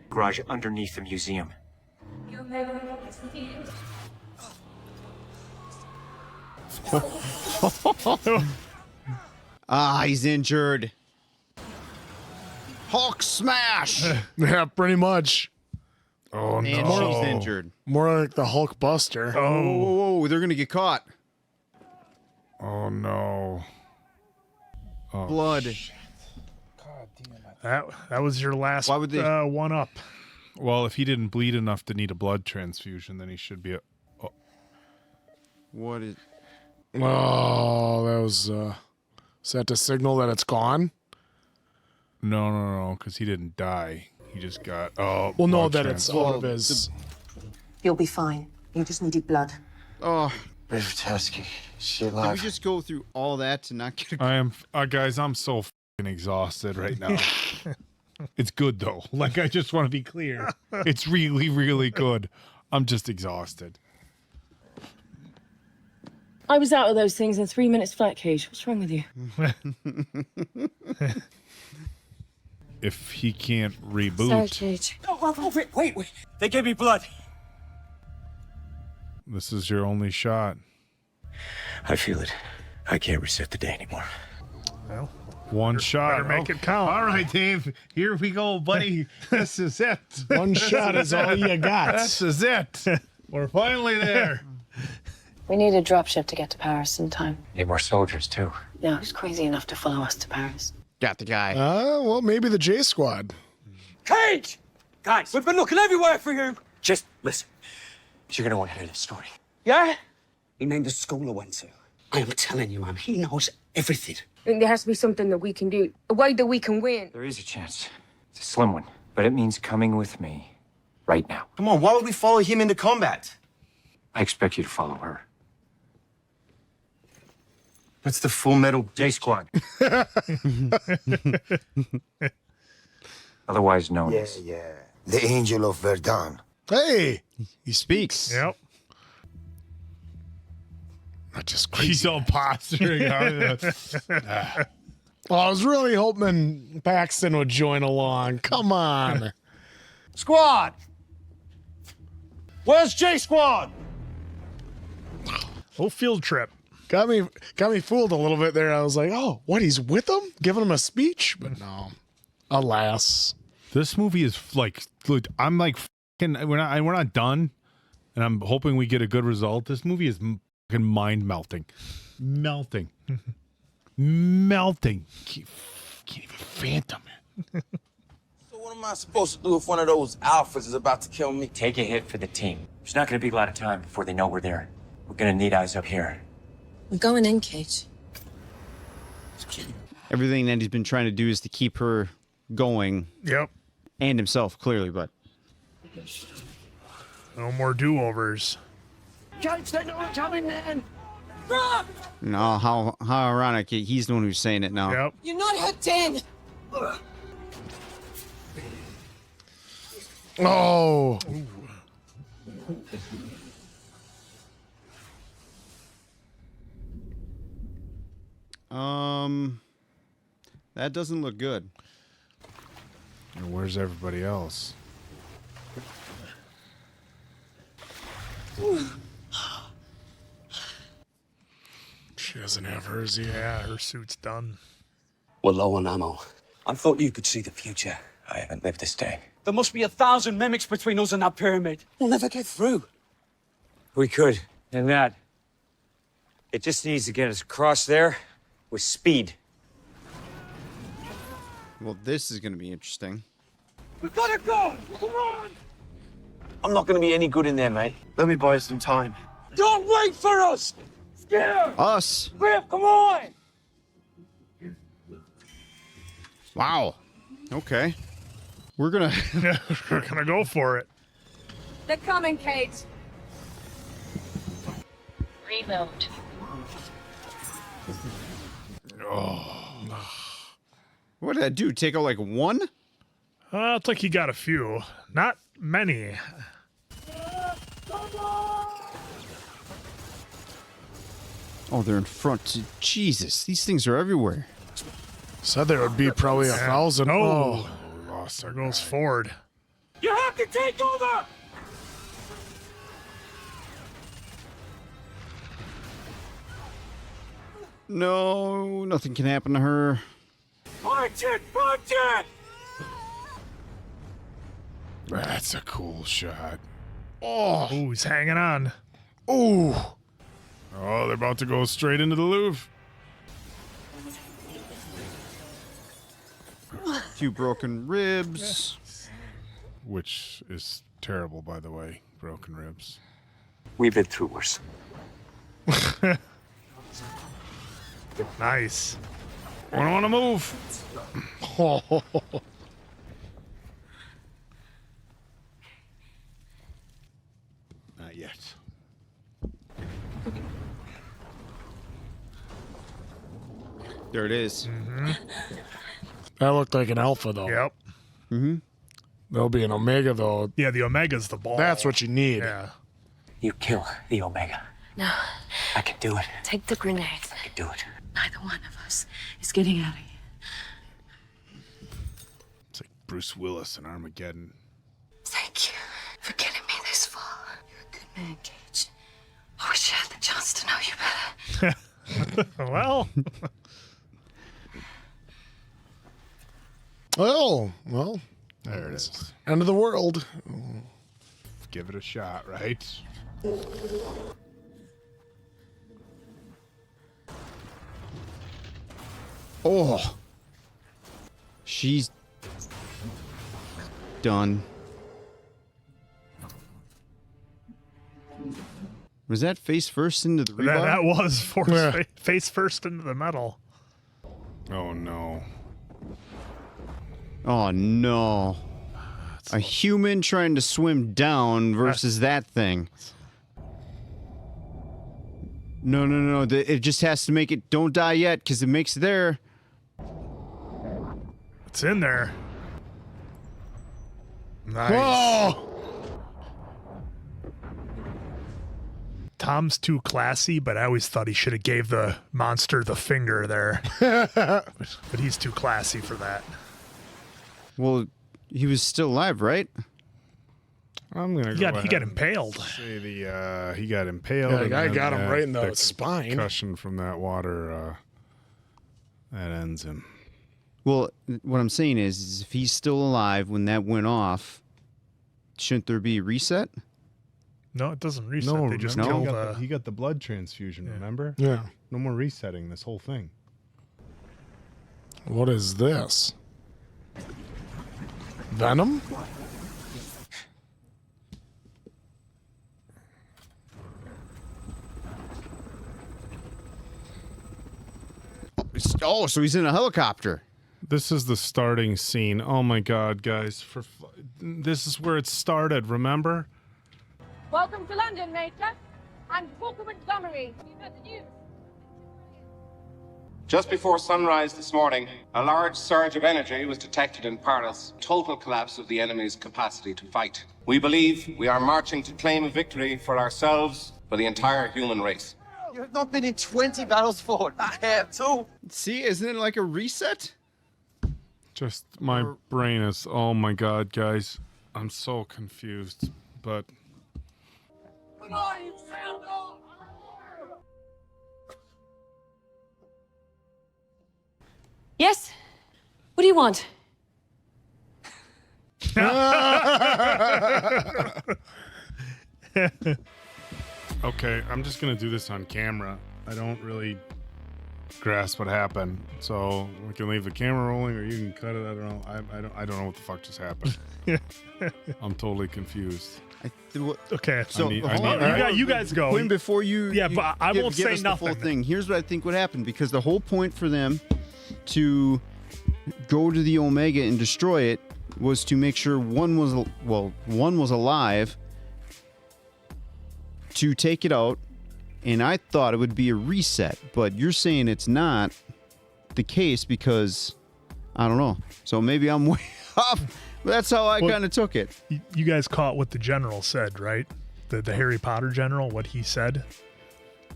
Speaker 8: Garage underneath the museum.
Speaker 4: Ah, he's injured. Hulk smash.
Speaker 2: Yeah, pretty much.
Speaker 3: Oh
Speaker 4: And
Speaker 3: no!
Speaker 4: she's injured.
Speaker 2: More like the Hulk Buster.
Speaker 4: Whoa, whoa, whoa, they're gonna get caught.
Speaker 3: Oh no!
Speaker 4: Blood.
Speaker 1: That was your last
Speaker 4: Why would they-
Speaker 1: one up.
Speaker 3: Well, if he didn't bleed enough to need a blood transfusion, then he should be.
Speaker 4: What is?
Speaker 2: Oh, that was. Is that to signal that it's gone?
Speaker 3: No, because he didn't die. He just got. Oh,
Speaker 2: Well, no,
Speaker 3: blood
Speaker 2: that it's
Speaker 3: transfusion.
Speaker 2: out of his.
Speaker 9: You'll be fine. You just needed blood.
Speaker 4: Oh,
Speaker 8: Rivtowski, she
Speaker 4: did we
Speaker 8: alive?
Speaker 4: just go through all that to not get a...
Speaker 3: I am, guys. I'm so fucking exhausted right now. It's good though. Like I just want to be clear. It's really, really good. I'm just exhausted.
Speaker 6: I was out of those things in 3 minutes flat, Cage. What's wrong with you?
Speaker 3: If he can't
Speaker 6: Sorry,
Speaker 3: reboot,
Speaker 6: Cage.
Speaker 11: Oh, wait. They gave me blood.
Speaker 3: this is your only shot.
Speaker 8: I feel it. I can't reset the day anymore.
Speaker 1: Well,
Speaker 3: One shot.
Speaker 1: better make it count.
Speaker 3: All right, Dave. Here we go, buddy. This is it.
Speaker 2: One shot is all you got.
Speaker 3: This is it. We're finally there.
Speaker 6: We need a dropship to get to Paris in time.
Speaker 8: Need more soldiers too.
Speaker 6: No, who's crazy enough to follow us to Paris?
Speaker 4: Got the guy.
Speaker 2: Well, maybe the J Squad.
Speaker 11: Cage! Guys, we've been looking everywhere for you.
Speaker 8: Just listen. You're gonna want to hear this story.
Speaker 11: Yeah?
Speaker 13: He named the school I went to. I am telling you, man, he knows everything.
Speaker 6: I think there has to be something that we can do, a way that we can win.
Speaker 8: There is a chance. It's a slim one, but it means coming with me right now.
Speaker 10: Come on, why would we follow him into combat?
Speaker 8: I expect you to follow her.
Speaker 10: That's the Full Metal J Squad.
Speaker 8: Otherwise known as.
Speaker 14: Yeah. The Angel of Verdun.
Speaker 2: Hey, he speaks.
Speaker 1: Yep.
Speaker 2: Not just crazy.
Speaker 3: He's all posturing.
Speaker 2: Well, I was really hoping Paxton would join along. Come on.
Speaker 11: Squad! Where's J Squad?
Speaker 1: Whole field trip.
Speaker 2: Got me fooled a little bit there. I was like, oh, what? He's with them, giving him a speech, but no. Alas,
Speaker 3: This movie is like, look, I'm like, we're not done, and I'm hoping we get a good result. This movie is fucking mind melting. Can't even fathom it.
Speaker 15: So what am I supposed to do if one of those alphas is about to kill me?
Speaker 8: Take a hit for the team. There's not going to be a lot of time before they know we're there. We're going to need eyes up here.
Speaker 6: We're going in, Kate.
Speaker 4: Everything that he's been trying to do is to keep her going.
Speaker 1: Yep.
Speaker 4: And himself, clearly, but...
Speaker 1: No more do-overs.
Speaker 11: Kites, they know we're coming, man!
Speaker 4: No, how ironic. He's the one who's saying it now.
Speaker 1: Yep.
Speaker 6: You're not hooked in!
Speaker 2: oh,
Speaker 4: That doesn't look good.
Speaker 3: And where's everybody else?
Speaker 2: she doesn't have hers yet.
Speaker 1: Yeah, her suit's done.
Speaker 14: We're low on ammo.
Speaker 15: I thought you could see the future. I haven't lived this day.
Speaker 11: There must be 1,000 mimics between us and that pyramid.
Speaker 14: We'll never get through.
Speaker 8: We could. And that. It just needs to get us across there with speed.
Speaker 4: Well, this is going to be interesting.
Speaker 11: We gotta go! Come on!
Speaker 10: I'm not going to be any good in there, mate. Let me buy you some time.
Speaker 11: Don't wait for us! Skinner!
Speaker 4: Us?
Speaker 11: Rip, come on!
Speaker 4: Wow. Okay. We're gonna
Speaker 1: go for it.
Speaker 6: They're coming, Kate. Reload.
Speaker 4: What did that do? Take out like one?
Speaker 1: It's like he got a few. Not many.
Speaker 4: Oh, they're in front. Jesus, these things are everywhere.
Speaker 2: Said there would be probably 1,000.
Speaker 1: Oh,
Speaker 2: we lost
Speaker 1: there goes Ford.
Speaker 11: You have to take over!
Speaker 4: No, nothing can happen to her.
Speaker 11: Punch it! Punch it!
Speaker 3: That's a cool shot.
Speaker 1: Oh, he's hanging on.
Speaker 2: Oh,
Speaker 3: they're about to go straight into the Louvre.
Speaker 4: Few broken ribs.
Speaker 3: Which is terrible, by the way. Broken ribs.
Speaker 8: We've been through worse.
Speaker 1: Nice.
Speaker 3: I don't want to move. Not yet.
Speaker 4: There it is.
Speaker 2: that looked like an alpha, though.
Speaker 1: Yep.
Speaker 2: There'll be an omega, though.
Speaker 1: Yeah, the Omega's the ball.
Speaker 2: That's what you need.
Speaker 1: Yeah.
Speaker 8: You kill the Omega.
Speaker 6: No.
Speaker 8: I can do it.
Speaker 6: Take the grenade.
Speaker 8: I can do it.
Speaker 6: Neither one of us is getting out of here.
Speaker 3: It's like Bruce Willis in Armageddon.
Speaker 6: Thank you for getting me this far. You're a good man, Cage. I wish I had the chance to know you better.
Speaker 1: Well.
Speaker 2: Well,
Speaker 3: There it is.
Speaker 2: end of the world.
Speaker 3: Give it a shot, right?
Speaker 4: Oh. She's done. Was that face first into the rebar?
Speaker 1: That was face first into the metal.
Speaker 3: Oh, no.
Speaker 4: Oh, no. A human trying to swim down versus that thing. No. It just has to make it don't die yet because it makes it there.
Speaker 1: It's in there.
Speaker 3: Nice.
Speaker 2: Whoa!
Speaker 1: Tom's too classy, but I always thought he should have gave the monster the finger there. But he's too classy for that.
Speaker 4: Well, he was still alive, right?
Speaker 3: I'm gonna
Speaker 1: He got impaled.
Speaker 3: Say he got impaled.
Speaker 2: Yeah, the
Speaker 3: and
Speaker 2: guy
Speaker 3: then
Speaker 2: got him
Speaker 3: that-
Speaker 2: right in the
Speaker 3: that
Speaker 2: spine.
Speaker 3: Concussion from that water that ends him.
Speaker 4: Well, what I'm saying is if he's still alive when that went off, shouldn't there be a reset?
Speaker 1: No, it doesn't reset.
Speaker 3: No,
Speaker 1: they just
Speaker 3: remember,
Speaker 1: kill
Speaker 3: he got the blood transfusion. Remember?
Speaker 2: Yeah.
Speaker 3: No more resetting this whole thing.
Speaker 2: What is this? Venom?
Speaker 4: Oh, so he's in a helicopter.
Speaker 3: This is the starting scene. Oh my God, guys! This is where it started. Remember?
Speaker 16: Welcome to London, Major. I'm Walker Montgomery. You've heard the news.
Speaker 17: Just before sunrise this morning, a large surge of energy was detected in Paris. Total collapse of the enemy's capacity to fight. We believe we are marching to claim a victory for ourselves, for the entire human race.
Speaker 10: You have not been in 20 battles fought. I have too.
Speaker 4: See, isn't it like a reset?
Speaker 3: Just my brain is. Oh my God, guys! I'm so confused. But
Speaker 6: Yes? What do you want?
Speaker 3: okay, I'm just gonna do this on camera. I don't really grasp what happened, so we can leave the camera rolling, or you can cut it. I don't know. I don't know what the fuck just happened. I'm totally confused.
Speaker 1: Okay,
Speaker 4: So
Speaker 1: you guys go.
Speaker 4: Quinn, before you,
Speaker 1: Yeah, but I won't
Speaker 4: give
Speaker 1: say
Speaker 4: us the full
Speaker 1: nothing.
Speaker 4: thing. Here's what I think would happen, because the whole point for them to go to the Omega and destroy it was to make sure one was alive, to take it out, and I thought it would be a reset, but you're saying it's not the case because I don't know. So maybe I'm way off. That's how I kind of took it.
Speaker 1: You guys caught what the general said, right? The Harry Potter general, what he said.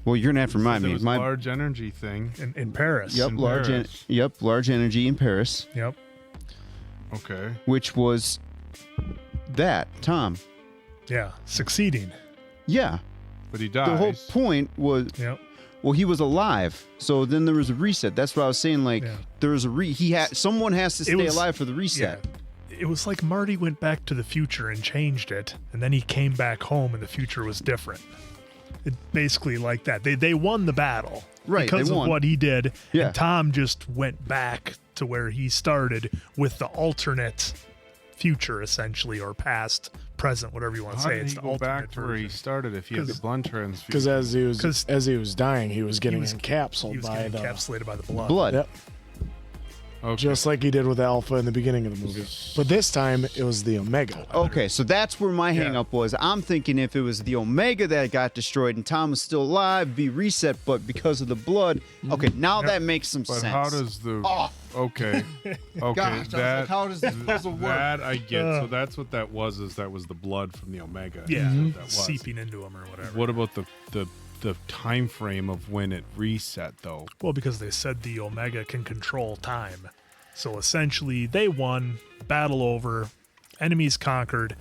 Speaker 4: Well, you're gonna have to remind
Speaker 3: There
Speaker 4: me.
Speaker 3: was a large energy thing.
Speaker 1: In Paris.
Speaker 4: Yep,
Speaker 3: In
Speaker 4: large.
Speaker 3: Paris.
Speaker 4: Large energy in Paris.
Speaker 1: Yep.
Speaker 3: Okay.
Speaker 4: Which was that Tom.
Speaker 1: Yeah, succeeding.
Speaker 4: Yeah.
Speaker 3: But he dies.
Speaker 4: The whole point was.
Speaker 1: Yep.
Speaker 4: Well, he was alive, so then there was a reset. That's what I was saying. Like there was someone has to stay alive for the reset.
Speaker 1: Yeah. It was like Marty went back to the future and changed it, and then he came back home and the future was different. It basically like that. They won the battle because of what he did.
Speaker 4: Yeah.
Speaker 1: And Tom just went back to where he started with the alternate future, essentially, or past, present, whatever you want to
Speaker 3: How
Speaker 1: say.
Speaker 3: did
Speaker 1: It's
Speaker 3: he
Speaker 1: the
Speaker 3: go
Speaker 1: alternate
Speaker 3: back to where he started if he had the blood transfusion?
Speaker 2: Because as he was dying, he was getting encapsulated
Speaker 1: He was getting encapsulated by the blood.
Speaker 4: Blood.
Speaker 2: Yep.
Speaker 3: Okay.
Speaker 2: Just like he did with Alpha in the beginning of the movie. But this time, it was the Omega.
Speaker 4: Okay, so that's where my hang up was. I'm thinking if it was the Omega that got destroyed and Tom was still alive, be reset, but because of the blood. Okay, now that makes some
Speaker 3: But
Speaker 4: sense.
Speaker 3: how does the okay
Speaker 4: Gosh,
Speaker 3: that
Speaker 4: how does the puzzle work?
Speaker 3: that I get. So that's what that was. Is that was the blood from the Omega?
Speaker 1: Yeah,
Speaker 3: That's what that was.
Speaker 1: seeping into him or whatever.
Speaker 3: What about the time frame of when it reset though?
Speaker 1: Well, because they said the Omega can control time. So essentially, they won, battle over, enemies conquered.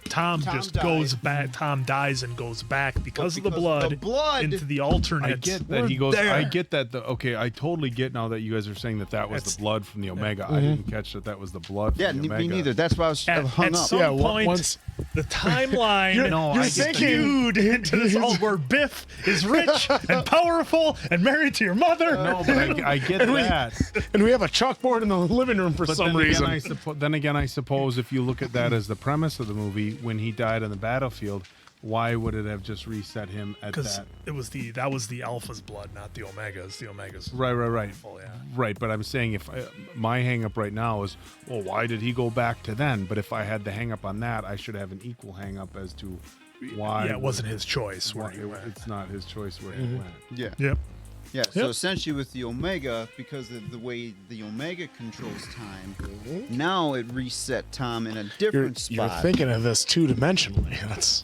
Speaker 1: Tom just goes back. Tom dies and goes back because of the blood into the alternate.
Speaker 3: I get that he goes. I get that. Okay, I totally get now that you guys are saying that was the blood from the Omega. I didn't catch that was the blood from the Omega.
Speaker 4: Me neither. That's why I was hung
Speaker 1: At
Speaker 4: up.
Speaker 1: some point, the timeline
Speaker 2: you're
Speaker 1: skewed into this all where Biff is rich and powerful and married to your mother.
Speaker 3: No, but I get that.
Speaker 2: And we have a chalkboard in the living room for some reason.
Speaker 3: Then again, I suppose if you look at that as the premise of the movie, when he died on the battlefield, why would it have just reset him at
Speaker 1: Because
Speaker 3: that?
Speaker 1: that was the Alpha's blood, not the Omega's. The Omega's
Speaker 3: Right.
Speaker 1: full, yeah.
Speaker 3: Right, but I'm saying if my hang up right now is, well, why did he go back to then? But if I had the hang up on that, I should have an equal hang up as to why
Speaker 1: Yeah, it wasn't his choice where
Speaker 3: why
Speaker 1: he went.
Speaker 3: it's not his choice where he
Speaker 2: Mhm.
Speaker 3: went.
Speaker 4: Yeah.
Speaker 1: Yep.
Speaker 4: Yeah, so
Speaker 1: Yep.
Speaker 4: essentially with the Omega, because of the way the Omega controls time, now it reset time in a different
Speaker 2: You're
Speaker 4: spot.
Speaker 2: thinking of this two-dimensionally. That's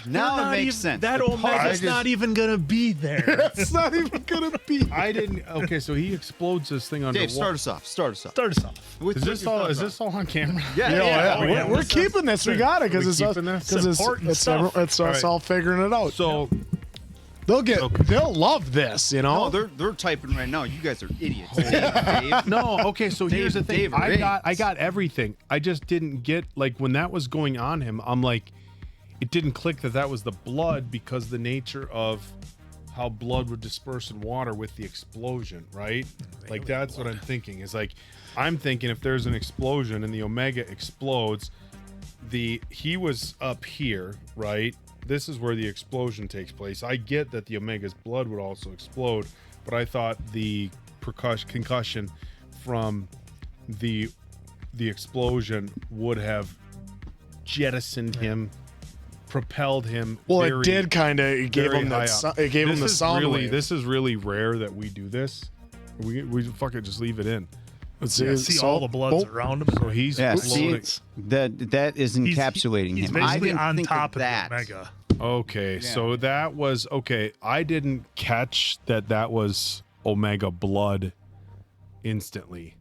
Speaker 4: Now it makes sense.
Speaker 1: That
Speaker 4: The part-
Speaker 1: Omega's not even gonna be there.
Speaker 2: it's not even gonna be.
Speaker 3: I didn't. Okay, so he explodes this thing underwater.
Speaker 4: Dave, start us off. Start us off.
Speaker 1: Start us off.
Speaker 4: With
Speaker 3: Is
Speaker 4: what
Speaker 3: this
Speaker 4: your
Speaker 3: all?
Speaker 4: thoughts
Speaker 3: Is
Speaker 4: are.
Speaker 3: this all on camera?
Speaker 4: Yeah,
Speaker 2: Yeah,
Speaker 1: yeah.
Speaker 2: we're keeping this. We got it because
Speaker 3: We
Speaker 2: it's us.
Speaker 3: keeping this?
Speaker 2: Because
Speaker 1: It's important
Speaker 2: it's
Speaker 1: stuff.
Speaker 2: us
Speaker 3: All right.
Speaker 2: all figuring it out.
Speaker 3: So
Speaker 2: They'll love this. You know.
Speaker 4: No, they're typing right now. You guys are idiots. Dave.
Speaker 3: no. Okay, so here's the thing.
Speaker 4: Dave
Speaker 3: I got everything. I just didn't get like when that was going on him. I'm like, it didn't click that was the blood because the nature of how blood would disperse in water with the explosion, right? Like that's what I'm thinking. Is like I'm thinking if there's an explosion and the Omega explodes, he was up here, right? This is where the explosion takes place. I get that the Omega's blood would also explode, but I thought the concussion from the explosion would have jettisoned him, propelled him.
Speaker 2: Well,
Speaker 3: very,
Speaker 2: it did kind of. It gave
Speaker 3: very
Speaker 2: him
Speaker 3: high
Speaker 2: that.
Speaker 3: up.
Speaker 2: It gave him
Speaker 3: This
Speaker 2: the
Speaker 3: is
Speaker 2: sound
Speaker 3: really,
Speaker 2: wave.
Speaker 3: This is really rare that we do this. We fuck it, just leave it in.
Speaker 2: Let's
Speaker 1: See all the bloods around him.
Speaker 3: So he's
Speaker 4: Yeah, see,
Speaker 3: floating.
Speaker 4: that is encapsulating
Speaker 1: He's
Speaker 4: him.
Speaker 1: basically
Speaker 4: I didn't
Speaker 1: on
Speaker 4: think
Speaker 1: top
Speaker 4: of that.
Speaker 1: the Omega.
Speaker 3: Okay, so that was okay. I didn't catch that was Omega blood instantly.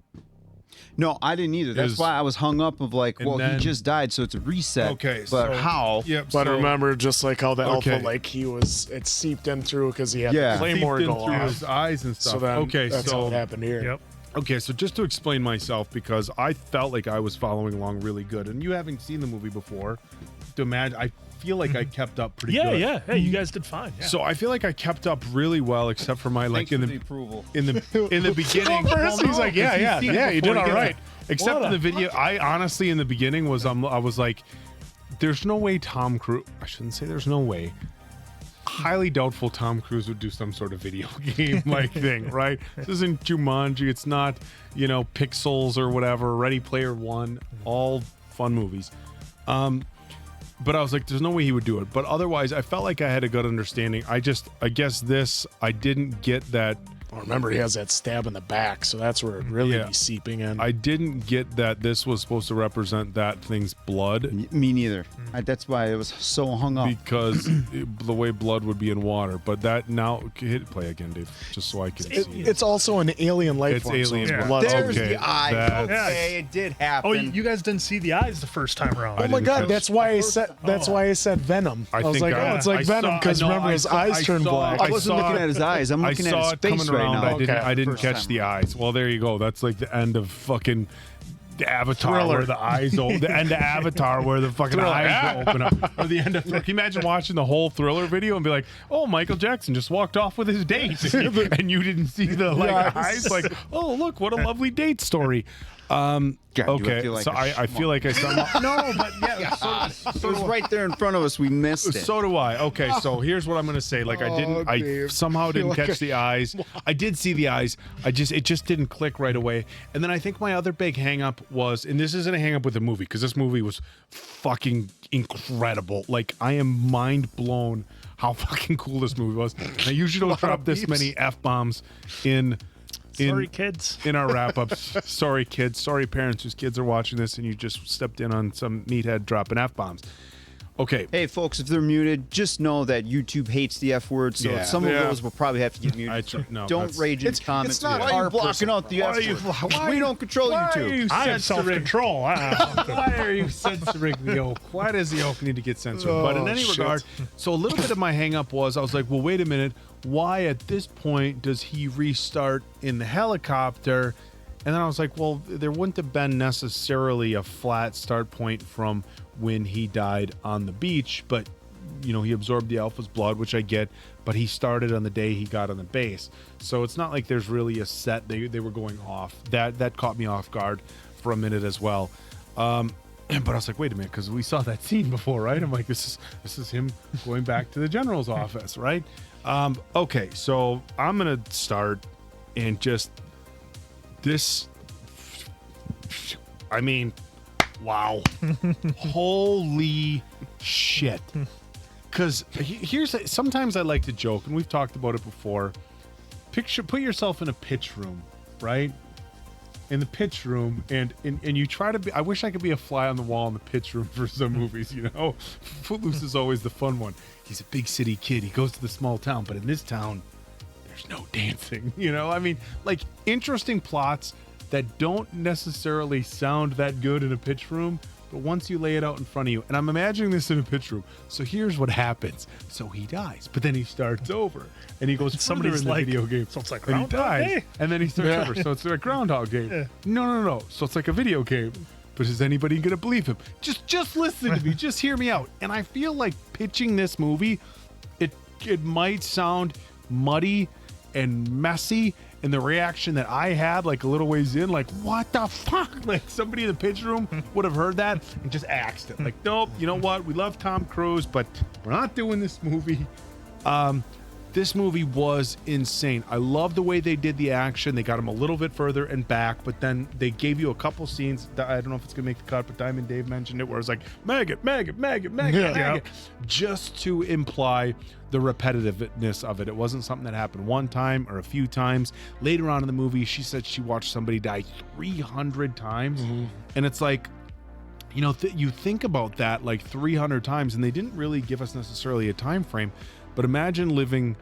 Speaker 4: No, I didn't either. That's
Speaker 3: Is-
Speaker 4: why I was hung up of like,
Speaker 3: And
Speaker 4: well,
Speaker 3: then-
Speaker 4: he just died, so it's a reset.
Speaker 3: Okay,
Speaker 4: but
Speaker 3: so-
Speaker 4: how?
Speaker 3: Yep.
Speaker 2: But
Speaker 3: so-
Speaker 2: remember, just like how the
Speaker 3: Okay.
Speaker 2: Alpha, like it seeped in through because he had
Speaker 4: Yeah.
Speaker 2: the Claymore
Speaker 3: seeped in
Speaker 2: go
Speaker 3: through
Speaker 2: off.
Speaker 3: his eyes and stuff.
Speaker 2: So then
Speaker 3: Okay,
Speaker 2: that's
Speaker 3: so
Speaker 2: how it happened here.
Speaker 1: Yep.
Speaker 3: Okay, so just to explain myself, because I felt like I was following along really good, and you having seen the movie before, to imagine, I feel like I kept up pretty
Speaker 1: Yeah,
Speaker 3: good.
Speaker 1: yeah. Hey, you guys did fine. Yeah.
Speaker 3: So I feel like I kept up really well, except for my like
Speaker 4: Thanks
Speaker 3: in
Speaker 4: for
Speaker 3: the
Speaker 4: approval.
Speaker 3: in the beginning.
Speaker 2: First, he's like, yeah,
Speaker 3: because he's seen it
Speaker 2: you
Speaker 3: before
Speaker 2: did
Speaker 3: he
Speaker 2: all
Speaker 3: gets
Speaker 2: right.
Speaker 3: it. Except in the video, I honestly in the beginning was I was like, there's no way Tom Cruise. I shouldn't say there's no way. Highly doubtful Tom Cruise would do some sort of video game like thing, right? This isn't Jumanji. It's not, Pixels or whatever. Ready Player One, all fun movies. But I was like, there's no way he would do it. But otherwise, I felt like I had a good understanding. I guess I didn't get that.
Speaker 2: Oh, remember, he has that stab in the back, so that's where it really be seeping in.
Speaker 3: I didn't get that this was supposed to represent that thing's blood.
Speaker 4: Me neither. That's why I was so hung up.
Speaker 3: Because the way blood would be in water. But that now, hit play again, Dave, just so I can see.
Speaker 2: It's also an alien life
Speaker 3: It's
Speaker 2: form. so
Speaker 3: alien.
Speaker 2: it's
Speaker 3: Yeah.
Speaker 2: blood.
Speaker 4: There's
Speaker 3: Okay,
Speaker 4: the eye.
Speaker 3: that's-
Speaker 4: Okay, it did happen.
Speaker 1: Oh, you guys didn't see the eyes the first time around.
Speaker 2: Oh my
Speaker 3: didn't
Speaker 2: God!
Speaker 3: catch-
Speaker 2: That's why I said. That's why I said Venom. I was
Speaker 3: think
Speaker 2: like, it's like Venom because remember his eyes turned black.
Speaker 4: I wasn't looking at his eyes. I'm looking at his face right now.
Speaker 3: I didn't
Speaker 4: First
Speaker 3: catch
Speaker 4: time
Speaker 3: the eyes. Well, there you go. That's like the end of fucking the Avatar
Speaker 2: Thriller.
Speaker 3: where the eyes open. The end of Avatar where the fucking
Speaker 2: Thriller.
Speaker 3: eyes open up. Or the end of. Can you imagine watching the whole Thriller video and be like, "Oh, Michael Jackson just walked off with his date," and you didn't see the eyes? Like, "Oh, look, what a lovely date story."
Speaker 4: God, do I
Speaker 3: Okay,
Speaker 4: feel like
Speaker 3: so
Speaker 4: a
Speaker 3: I feel like I somehow no, but yeah,
Speaker 4: It was right there in front of us. We missed it.
Speaker 3: so do I. Okay, so here's what I'm gonna say. Like I
Speaker 2: Dave.
Speaker 3: somehow
Speaker 2: Feel
Speaker 3: didn't
Speaker 2: like
Speaker 3: catch the eyes. I did see the eyes. It just didn't click right away. And then I think my other big hang up was, and this isn't a hang up with the movie, because this movie was fucking incredible. Like I am mind blown how fucking cool this movie was. And I usually don't drop this many F-bombs in
Speaker 1: Sorry, kids.
Speaker 3: in our wrap-ups. Sorry, kids. Sorry, parents whose kids are watching this and you just stepped in on some meathead dropping F-bombs. Okay.
Speaker 4: Hey, folks, if they're muted, just know that YouTube hates the F word, so
Speaker 3: Yeah.
Speaker 4: some of
Speaker 3: Yeah.
Speaker 4: those will probably have to get muted.
Speaker 3: No,
Speaker 4: Don't
Speaker 3: that's-
Speaker 4: rage in comments.
Speaker 2: it's not
Speaker 4: Why are
Speaker 2: our
Speaker 4: you blocking
Speaker 2: personal
Speaker 4: out the
Speaker 3: Why
Speaker 4: F
Speaker 3: are you-
Speaker 4: word?
Speaker 3: why-
Speaker 4: We don't control
Speaker 3: why are
Speaker 4: YouTube.
Speaker 3: you
Speaker 1: I have
Speaker 3: censoring-
Speaker 1: self-control.
Speaker 3: Why are you censoring the oak? Why does the oak need to get censored? But in any
Speaker 2: shit.
Speaker 3: regard, so a little bit of my hang up was I was like, well, wait a minute. Why at this point does he restart in the helicopter? And then I was like, well, there wouldn't have been necessarily a flat start point from when he died on the beach, but he absorbed the Alpha's blood, which I get, but he started on the day he got on the base. So it's not like there's really a set they were going off. That caught me off guard for a minute as well. But I was like, wait a minute, because we saw that scene before, right? I'm like, this is him going back to the general's office, right? Okay, so I'm gonna start and just this. I mean, wow, holy shit! because sometimes I like to joke, and we've talked about it before. Put yourself in a pitch room, right? In the pitch room, and you try to be. I wish I could be a fly on the wall in the pitch room for some movies. Footloose is always the fun one. He's a big city kid. He goes to the small town, but in this town, there's no dancing. I mean, like interesting plots that don't necessarily sound that good in a pitch room, but once you lay it out in front of you, and I'm imagining this in a pitch room. So here's what happens. So he dies, but then he starts over, and he goes somebody's in the video game.
Speaker 1: So it's like
Speaker 3: and he
Speaker 1: Groundhog
Speaker 3: dies,
Speaker 1: Day?
Speaker 3: and then he starts over. So it's like Groundhog Day.
Speaker 1: Yeah.
Speaker 3: No. So it's like a video game. But is anybody gonna believe him? Just listen to me. Just hear me out. And I feel like pitching this movie, it might sound muddy and messy. And the reaction that I had, like a little ways in, like, what the fuck? Like somebody in the pitch room would have heard that and just axed it. Like, nope, you know what? We love Tom Cruise, but we're not doing this movie. This movie was insane. I love the way they did the action. They got him a little bit further and back, but then they gave you a couple scenes that I don't know if it's gonna make the cut, but Diamond Dave mentioned it, where it's like maggot, just to imply the repetitiveness of it. It wasn't something that happened one time or a few times. Later on in the movie, she said she watched somebody die 300 times, and it's like, you think about that like 300 times, and they didn't really give us necessarily a time frame. But imagine living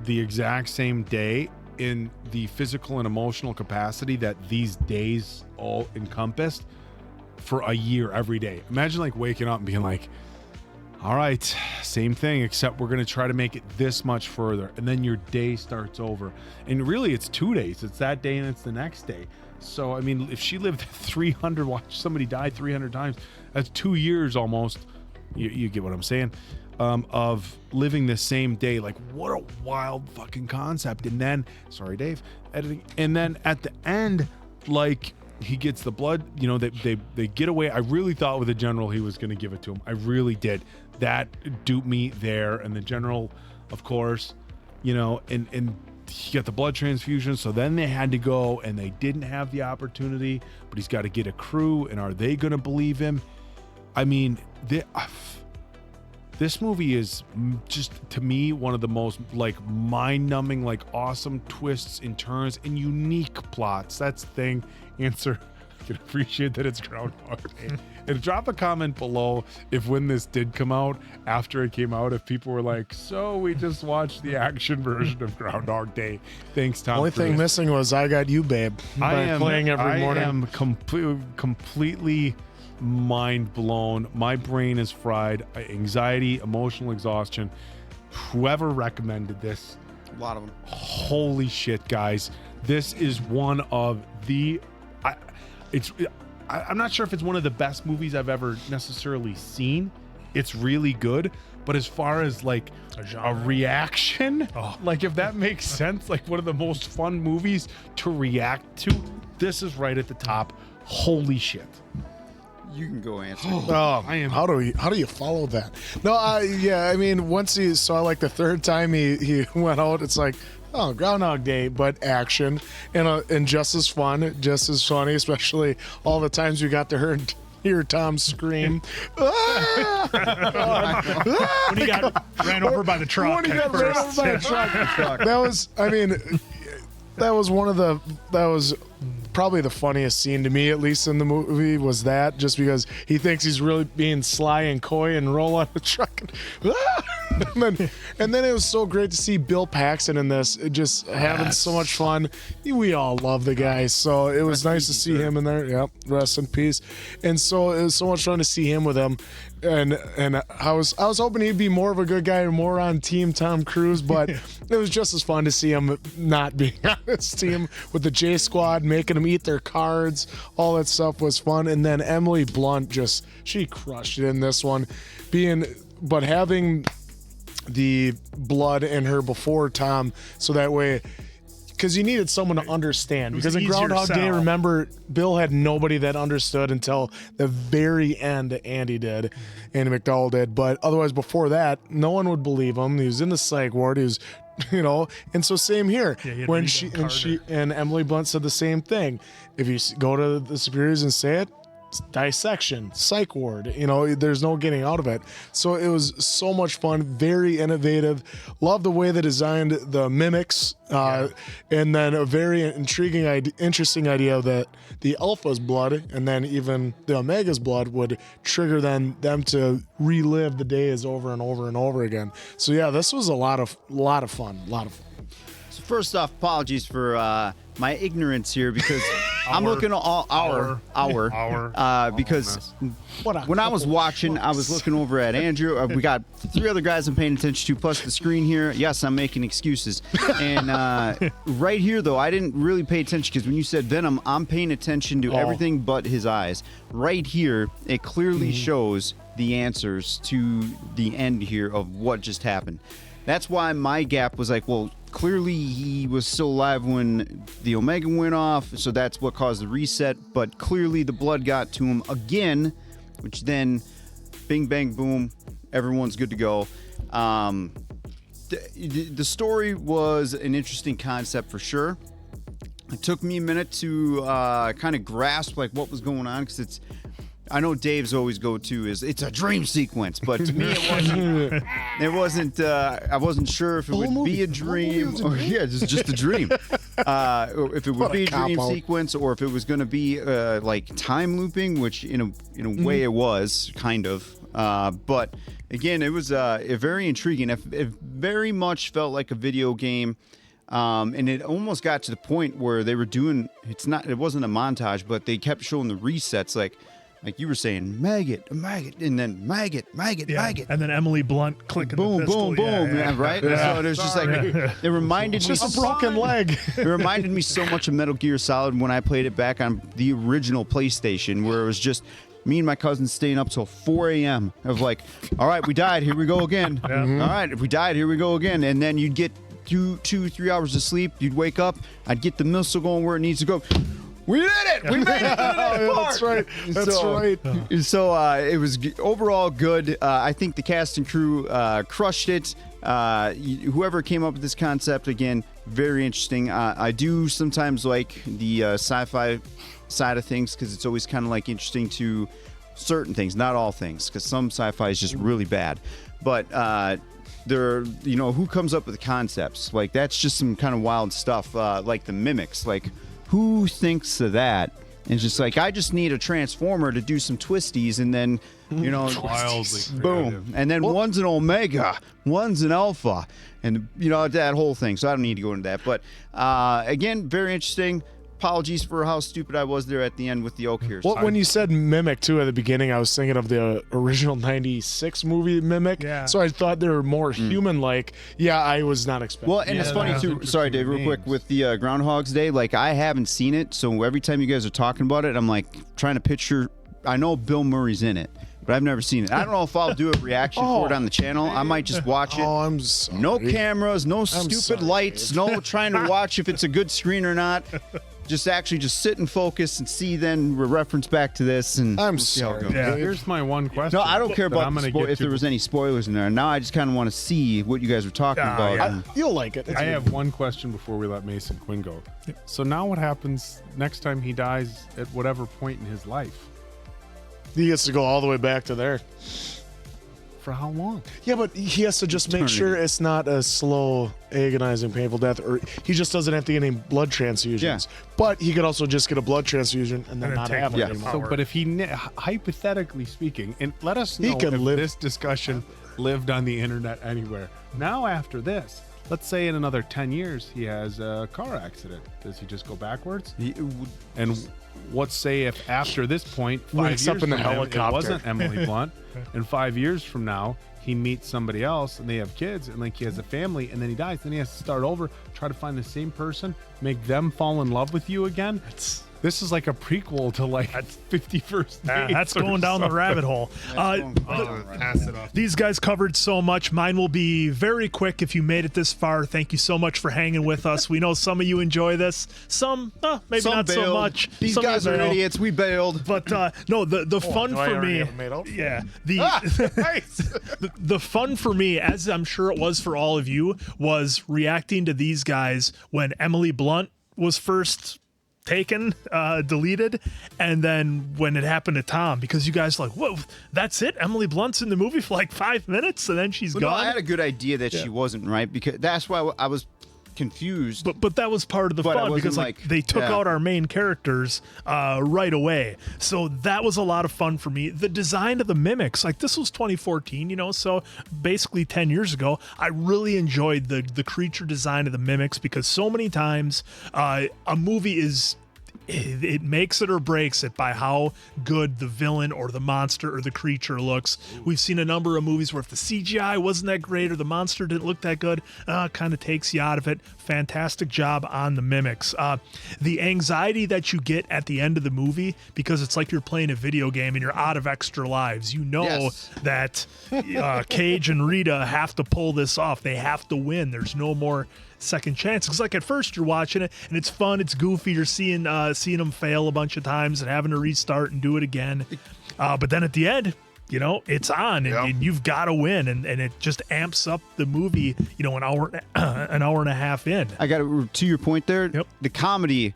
Speaker 3: the exact same day in the physical and emotional capacity that these days all encompassed for a year every day. Imagine like waking up and being like, all right, same thing, except we're going to try to make it this much further. And then your day starts over. And really it's 2 days. It's that day and it's the next day. So, I mean, if she lived 300, watch somebody die 300 times, that's 2 years almost. You get what I'm saying? Of living the same day. Like, what a wild fucking concept. And then, sorry Dave, editing, and then at the end, like, he gets the blood, they get away. I really thought with the general he was going to give it to him. I really did. That duped me there. And the general, of course, and he got the blood transfusion, so then they had to go, and they didn't have the opportunity, but he's got to get a crew, and are they going to believe him? I mean, this movie is just, to me, one of the most like mind-numbing, like awesome twists and turns and unique plots. That's the thing. Answer. I can appreciate that it's Groundhog Day. And drop a comment below if when this did come out, after it came out, if people were like, so we just watched the action version of Groundhog Day. Thanks, Tom.
Speaker 2: Only thing missing was I Got You, Babe. Playing every morning.
Speaker 3: I am completely mind blown. My brain is fried. Anxiety, emotional exhaustion. Whoever recommended this,
Speaker 4: a lot of them.
Speaker 3: Holy shit, guys! This is one of the. I'm not sure if it's one of the best movies I've ever necessarily seen. It's really good, but as far as like a reaction, like if that makes sense, like one of the most fun movies to react to, this is right at the top. Holy shit.
Speaker 4: You can go answer.
Speaker 2: I am. How do you follow that? No, I mean, once he saw like the third time he went out, it's like, oh, Groundhog Day, but action and just as fun, just as funny, especially all the times you got to hear Tom scream.
Speaker 1: When he got ran over by the truck.
Speaker 2: When he got ran over by the truck. That was probably the funniest scene to me, at least in the movie, was that, just because he thinks he's really being sly and coy and roll on the truck. And then it was so great to see Bill Paxton in this, just having so much fun. We all love the guy, so it was nice to see him in there. Yep, rest in peace. And so it was so much fun to see him with him. And I was hoping he'd be more of a good guy and more on Team Tom Cruise, but it was just as fun to see him not being on this team with the J Squad, making them eat their cards. All that stuff was fun. And then Emily Blunt she crushed it in this one, but having the blood in her before Tom, so that way, because you needed someone to understand. Because in Groundhog Day, remember, Bill had nobody that understood until the very end. Andy McDowell did, but otherwise before that, no one would believe him. He was in the psych ward. He was, and so same here. When she and Emily Blunt said the same thing. If you go to the superiors and say it, dissection, psych ward. You know, there's no getting out of it. So it was so much fun, very innovative. Love the way they designed the mimics, and then a very intriguing, interesting idea that the Alpha's blood and then even the Omega's blood would trigger them to relive the days over and over and over again. So yeah, this was a lot of fun.
Speaker 4: So first off, apologies for my ignorance here because I'm looking at because when I was watching, I was looking over at Andrew. We got 3 other guys I'm paying attention to, plus the screen here. Yes, I'm making excuses. And right here, though, I didn't really pay attention because when you said Venom, I'm paying attention to everything but his eyes. Right here, it clearly shows the answers to the end here of what just happened. That's why my gap was like, well, clearly he was still alive when the Omega went off, so that's what caused the reset, but clearly the blood got to him again, which then, bing, bang, boom, everyone's good to go. The story was an interesting concept for sure. It took me a minute to kind of grasp like what was going on, because I know Dave's always go-to is it's a dream sequence, but to me it wasn't. I wasn't sure if it would be a dream or just a dream. If it would be a dream sequence or if it was going to be like time looping, which in a way it was kind of. But again, it was very intriguing. It very much felt like a video game. And it almost got to the point where they were doing. It wasn't a montage, but they kept showing the resets like you were saying, maggot, and then maggot, maggot.
Speaker 1: And then Emily Blunt clicking
Speaker 4: boom,
Speaker 1: the pistol.
Speaker 4: boom, right?
Speaker 1: Yeah.
Speaker 4: So there's just like, it reminded me.
Speaker 2: Just a broken leg.
Speaker 4: It reminded me so much of Metal Gear Solid when I played it back on the original PlayStation, where it was just me and my cousins staying up till 4 a.m. of like, all right, we died, here we go again. All right, if we died, here we go again. And then you'd get 2-3 hours of sleep, you'd wake up, I'd get the missile going where it needs to go. We did it! We made it!
Speaker 2: That's right. That's right.
Speaker 4: So it was overall good. I think the cast and crew crushed it. Whoever came up with this concept, again, very interesting. I do sometimes like the sci-fi side of things because it's always kind of like interesting to certain things, not all things, because some sci-fi is just really bad. But who comes up with the concepts? Like that's just some kind of wild stuff. Like the mimics, like. Who thinks of that? And it's just like, I just need a transformer to do some twisties, and then,
Speaker 3: wildly
Speaker 4: boom.
Speaker 3: creative.
Speaker 4: And then one's an Omega, one's an Alpha, and, that whole thing. So I don't need to go into that. But, again, very interesting. Apologies for how stupid I was there at the end with the oak here.
Speaker 2: Well, when you said mimic, too, at the beginning, I was thinking of the original 96 movie Mimic. Yeah. So I thought they were more human-like. Yeah, I was not expecting
Speaker 4: Well, and it's funny, too. Sorry, Dave, real quick. With the Groundhog's Day, like, I haven't seen it, so every time you guys are talking about it, I'm, like, trying to picture. I know Bill Murray's in it, but I've never seen it. I don't know if I'll do a reaction for it on the channel. I might just watch it.
Speaker 2: Oh, I'm sorry.
Speaker 4: No cameras, no stupid lights, no trying to watch if it's a good screen or not. Just sit and focus and see, then reference back to this, and
Speaker 2: I'm
Speaker 4: we'll see how it
Speaker 2: sorry.
Speaker 4: goes.
Speaker 3: Yeah. Here's my one question.
Speaker 4: No, I don't care about if there
Speaker 3: to.
Speaker 4: was any spoilers in there. Now I just kind of want to see what you guys were talking about.
Speaker 3: Yeah.
Speaker 2: You'll like it.
Speaker 3: I have one question before we let Mason Quinn go. So now what happens next time he dies at whatever point in his life?
Speaker 2: He gets to go all the way back to there.
Speaker 3: For how long?
Speaker 2: Yeah, but he has to just make sure it's not a slow, agonizing, painful death, or he just doesn't have to get any blood transfusions.
Speaker 4: Yeah.
Speaker 2: But he could also just get a blood transfusion and then not have it anymore.
Speaker 3: So, but if he, hypothetically speaking, and let us know if this discussion lived on the internet anywhere. Now after this, let's say in another 10 years he has a car accident. Does he just go backwards? And let's say if after this point, 5
Speaker 2: Wakes
Speaker 3: years
Speaker 2: up in the
Speaker 3: from him,
Speaker 2: helicopter.
Speaker 3: it wasn't Emily Blunt, and 5 years from now he meets somebody else and they have kids and like he has a family and then he dies, then he has to start over, try to find the same person, make them fall in love with you again. This is like a prequel to like 51st Dates.
Speaker 1: That's going down the rabbit hole.
Speaker 3: Pass it off.
Speaker 1: These guys covered so much. Mine will be very quick. If you made it this far, thank you so much for hanging with us. We know some of you enjoy this. Some, maybe
Speaker 4: Some
Speaker 1: not
Speaker 4: bailed.
Speaker 1: so much.
Speaker 4: These
Speaker 1: Some
Speaker 4: guys are
Speaker 1: bailed.
Speaker 4: idiots. We bailed.
Speaker 1: But no, the fun for me, the fun for me, as I'm sure it was for all of you, was reacting to these guys when Emily Blunt was first taken, deleted, and then when it happened to Tom, because you guys were like, whoa, that's it? Emily Blunt's in the movie for like 5 minutes and then she's
Speaker 4: Well,
Speaker 1: gone?
Speaker 4: no, I had a good idea that she wasn't, right? Because that's why I was confused.
Speaker 1: But that was part of the fun, because like they took out our main characters right away. So that was a lot of fun for me. The design of the mimics, like this was 2014, so basically 10 years ago. I really enjoyed the creature design of the mimics, because so many times a movie it makes it or breaks it by how good the villain or the monster or the creature looks. We've seen a number of movies where if the CGI wasn't that great or the monster didn't look that good, kind of takes you out of it. Fantastic job on the mimics. The anxiety that you get at the end of the movie, because it's like you're playing a video game and you're out of extra lives. That Cage and Rita have to pull this off. They have to win. There's no more second chance, because like at first you're watching it and it's fun, it's goofy, you're seeing them fail a bunch of times and having to restart and do it again, but then at the end it's on and you've got to win, and it just amps up the movie an hour and a half in. I got
Speaker 4: to your point there. The comedy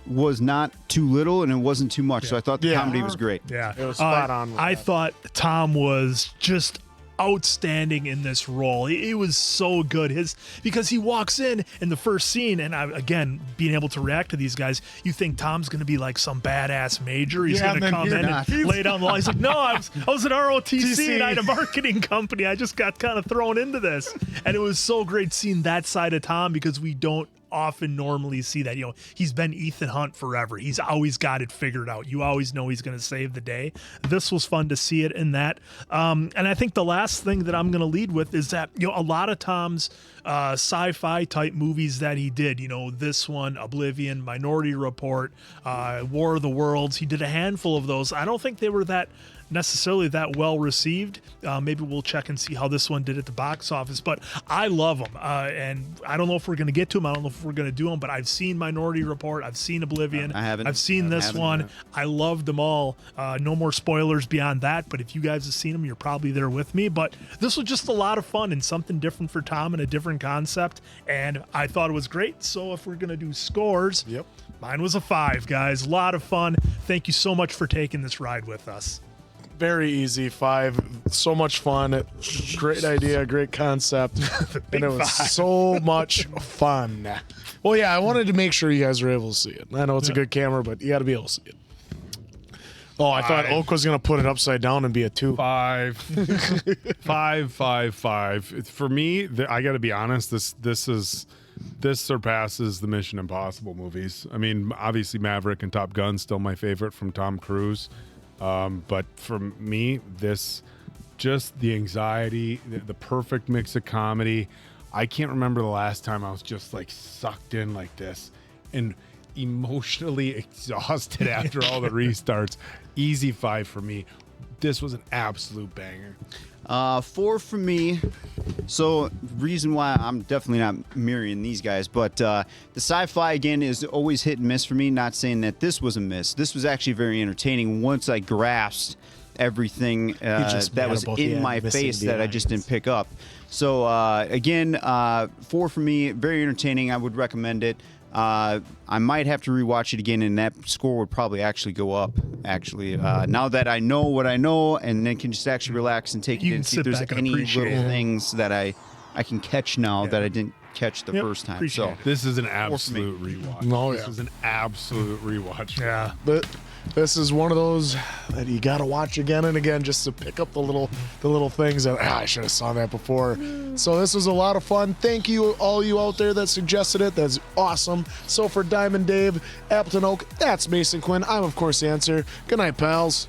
Speaker 4: was not too little and it wasn't too much, so I thought the comedy was great.
Speaker 1: It
Speaker 2: was spot on.
Speaker 1: I thought Tom was just outstanding in this role. It was so good. Because he walks in the first scene, and again, being able to react to these guys, you think Tom's going to be like some badass major. He's going to come in and lay down the law. He's like, no, I was at ROTC and I had a marketing company. I just got kind of thrown into this. And it was so great seeing that side of Tom, because we don't often normally see that. He's been Ethan Hunt forever. He's always got it figured out. You always know he's going to save the day. This was fun to see it in that. And I think the last thing that I'm going to lead with is that, a lot of Tom's sci-fi type movies that he did, this one, Oblivion, Minority Report, War of the Worlds, he did a handful of those. I don't think they were necessarily that well received. Maybe we'll check and see how this one did at the box office, but I love them, and I don't know if we're going to get to them. I don't know if we're going to do them, but I've seen Minority Report, I've seen Oblivion, I've seen this one. I loved them all. No more spoilers beyond that, but if you guys have seen them, you're probably there with me. But this was just a lot of fun and something different for Tom and a different concept, and I thought it was great. So if we're going to do scores, mine was a 5, guys. A lot of fun. Thank you so much for taking this ride with us.
Speaker 2: Very easy 5. So much fun. Great idea, great concept. And it was so much fun. Well, yeah, I wanted to make sure you guys were able to see it. I know it's a good camera, but you got to be able to see it. Oh, I thought Oak was going to put it upside down and be a 2.
Speaker 3: 5. 5, 5, 5. For me, I got to be honest, this surpasses the Mission Impossible movies. I mean, obviously Maverick and Top Gun still my favorite from Tom Cruise. But for me, just the anxiety, the perfect mix of comedy. I can't remember the last time I was just like sucked in like this and emotionally exhausted after all the restarts. Easy 5 for me. This was an absolute banger.
Speaker 4: 4 for me. So reason why I'm definitely not mirroring these guys, but the sci-fi again is always hit and miss for me. Not saying that this was a miss. This was actually very entertaining once I grasped everything that was in my face that I just didn't pick up. So again, 4 for me. Very entertaining. I would recommend it. I might have to rewatch it again, and that score would probably actually go up. Actually, now that I know what I know, and then can just actually relax and take it in and see if there's any little things that I can catch now that I didn't catch the first time. So
Speaker 3: this is an absolute rewatch. This is an absolute rewatch.
Speaker 1: Yeah,
Speaker 2: but this is one of those that you got to watch again and again just to pick up the little things that I should have saw that before. So this was a lot of fun. Thank you, all you out there that suggested it. That's awesome. So for Diamond Dave, Appleton Oak, that's Mason Quinn. I'm of course the answer. Good night, pals.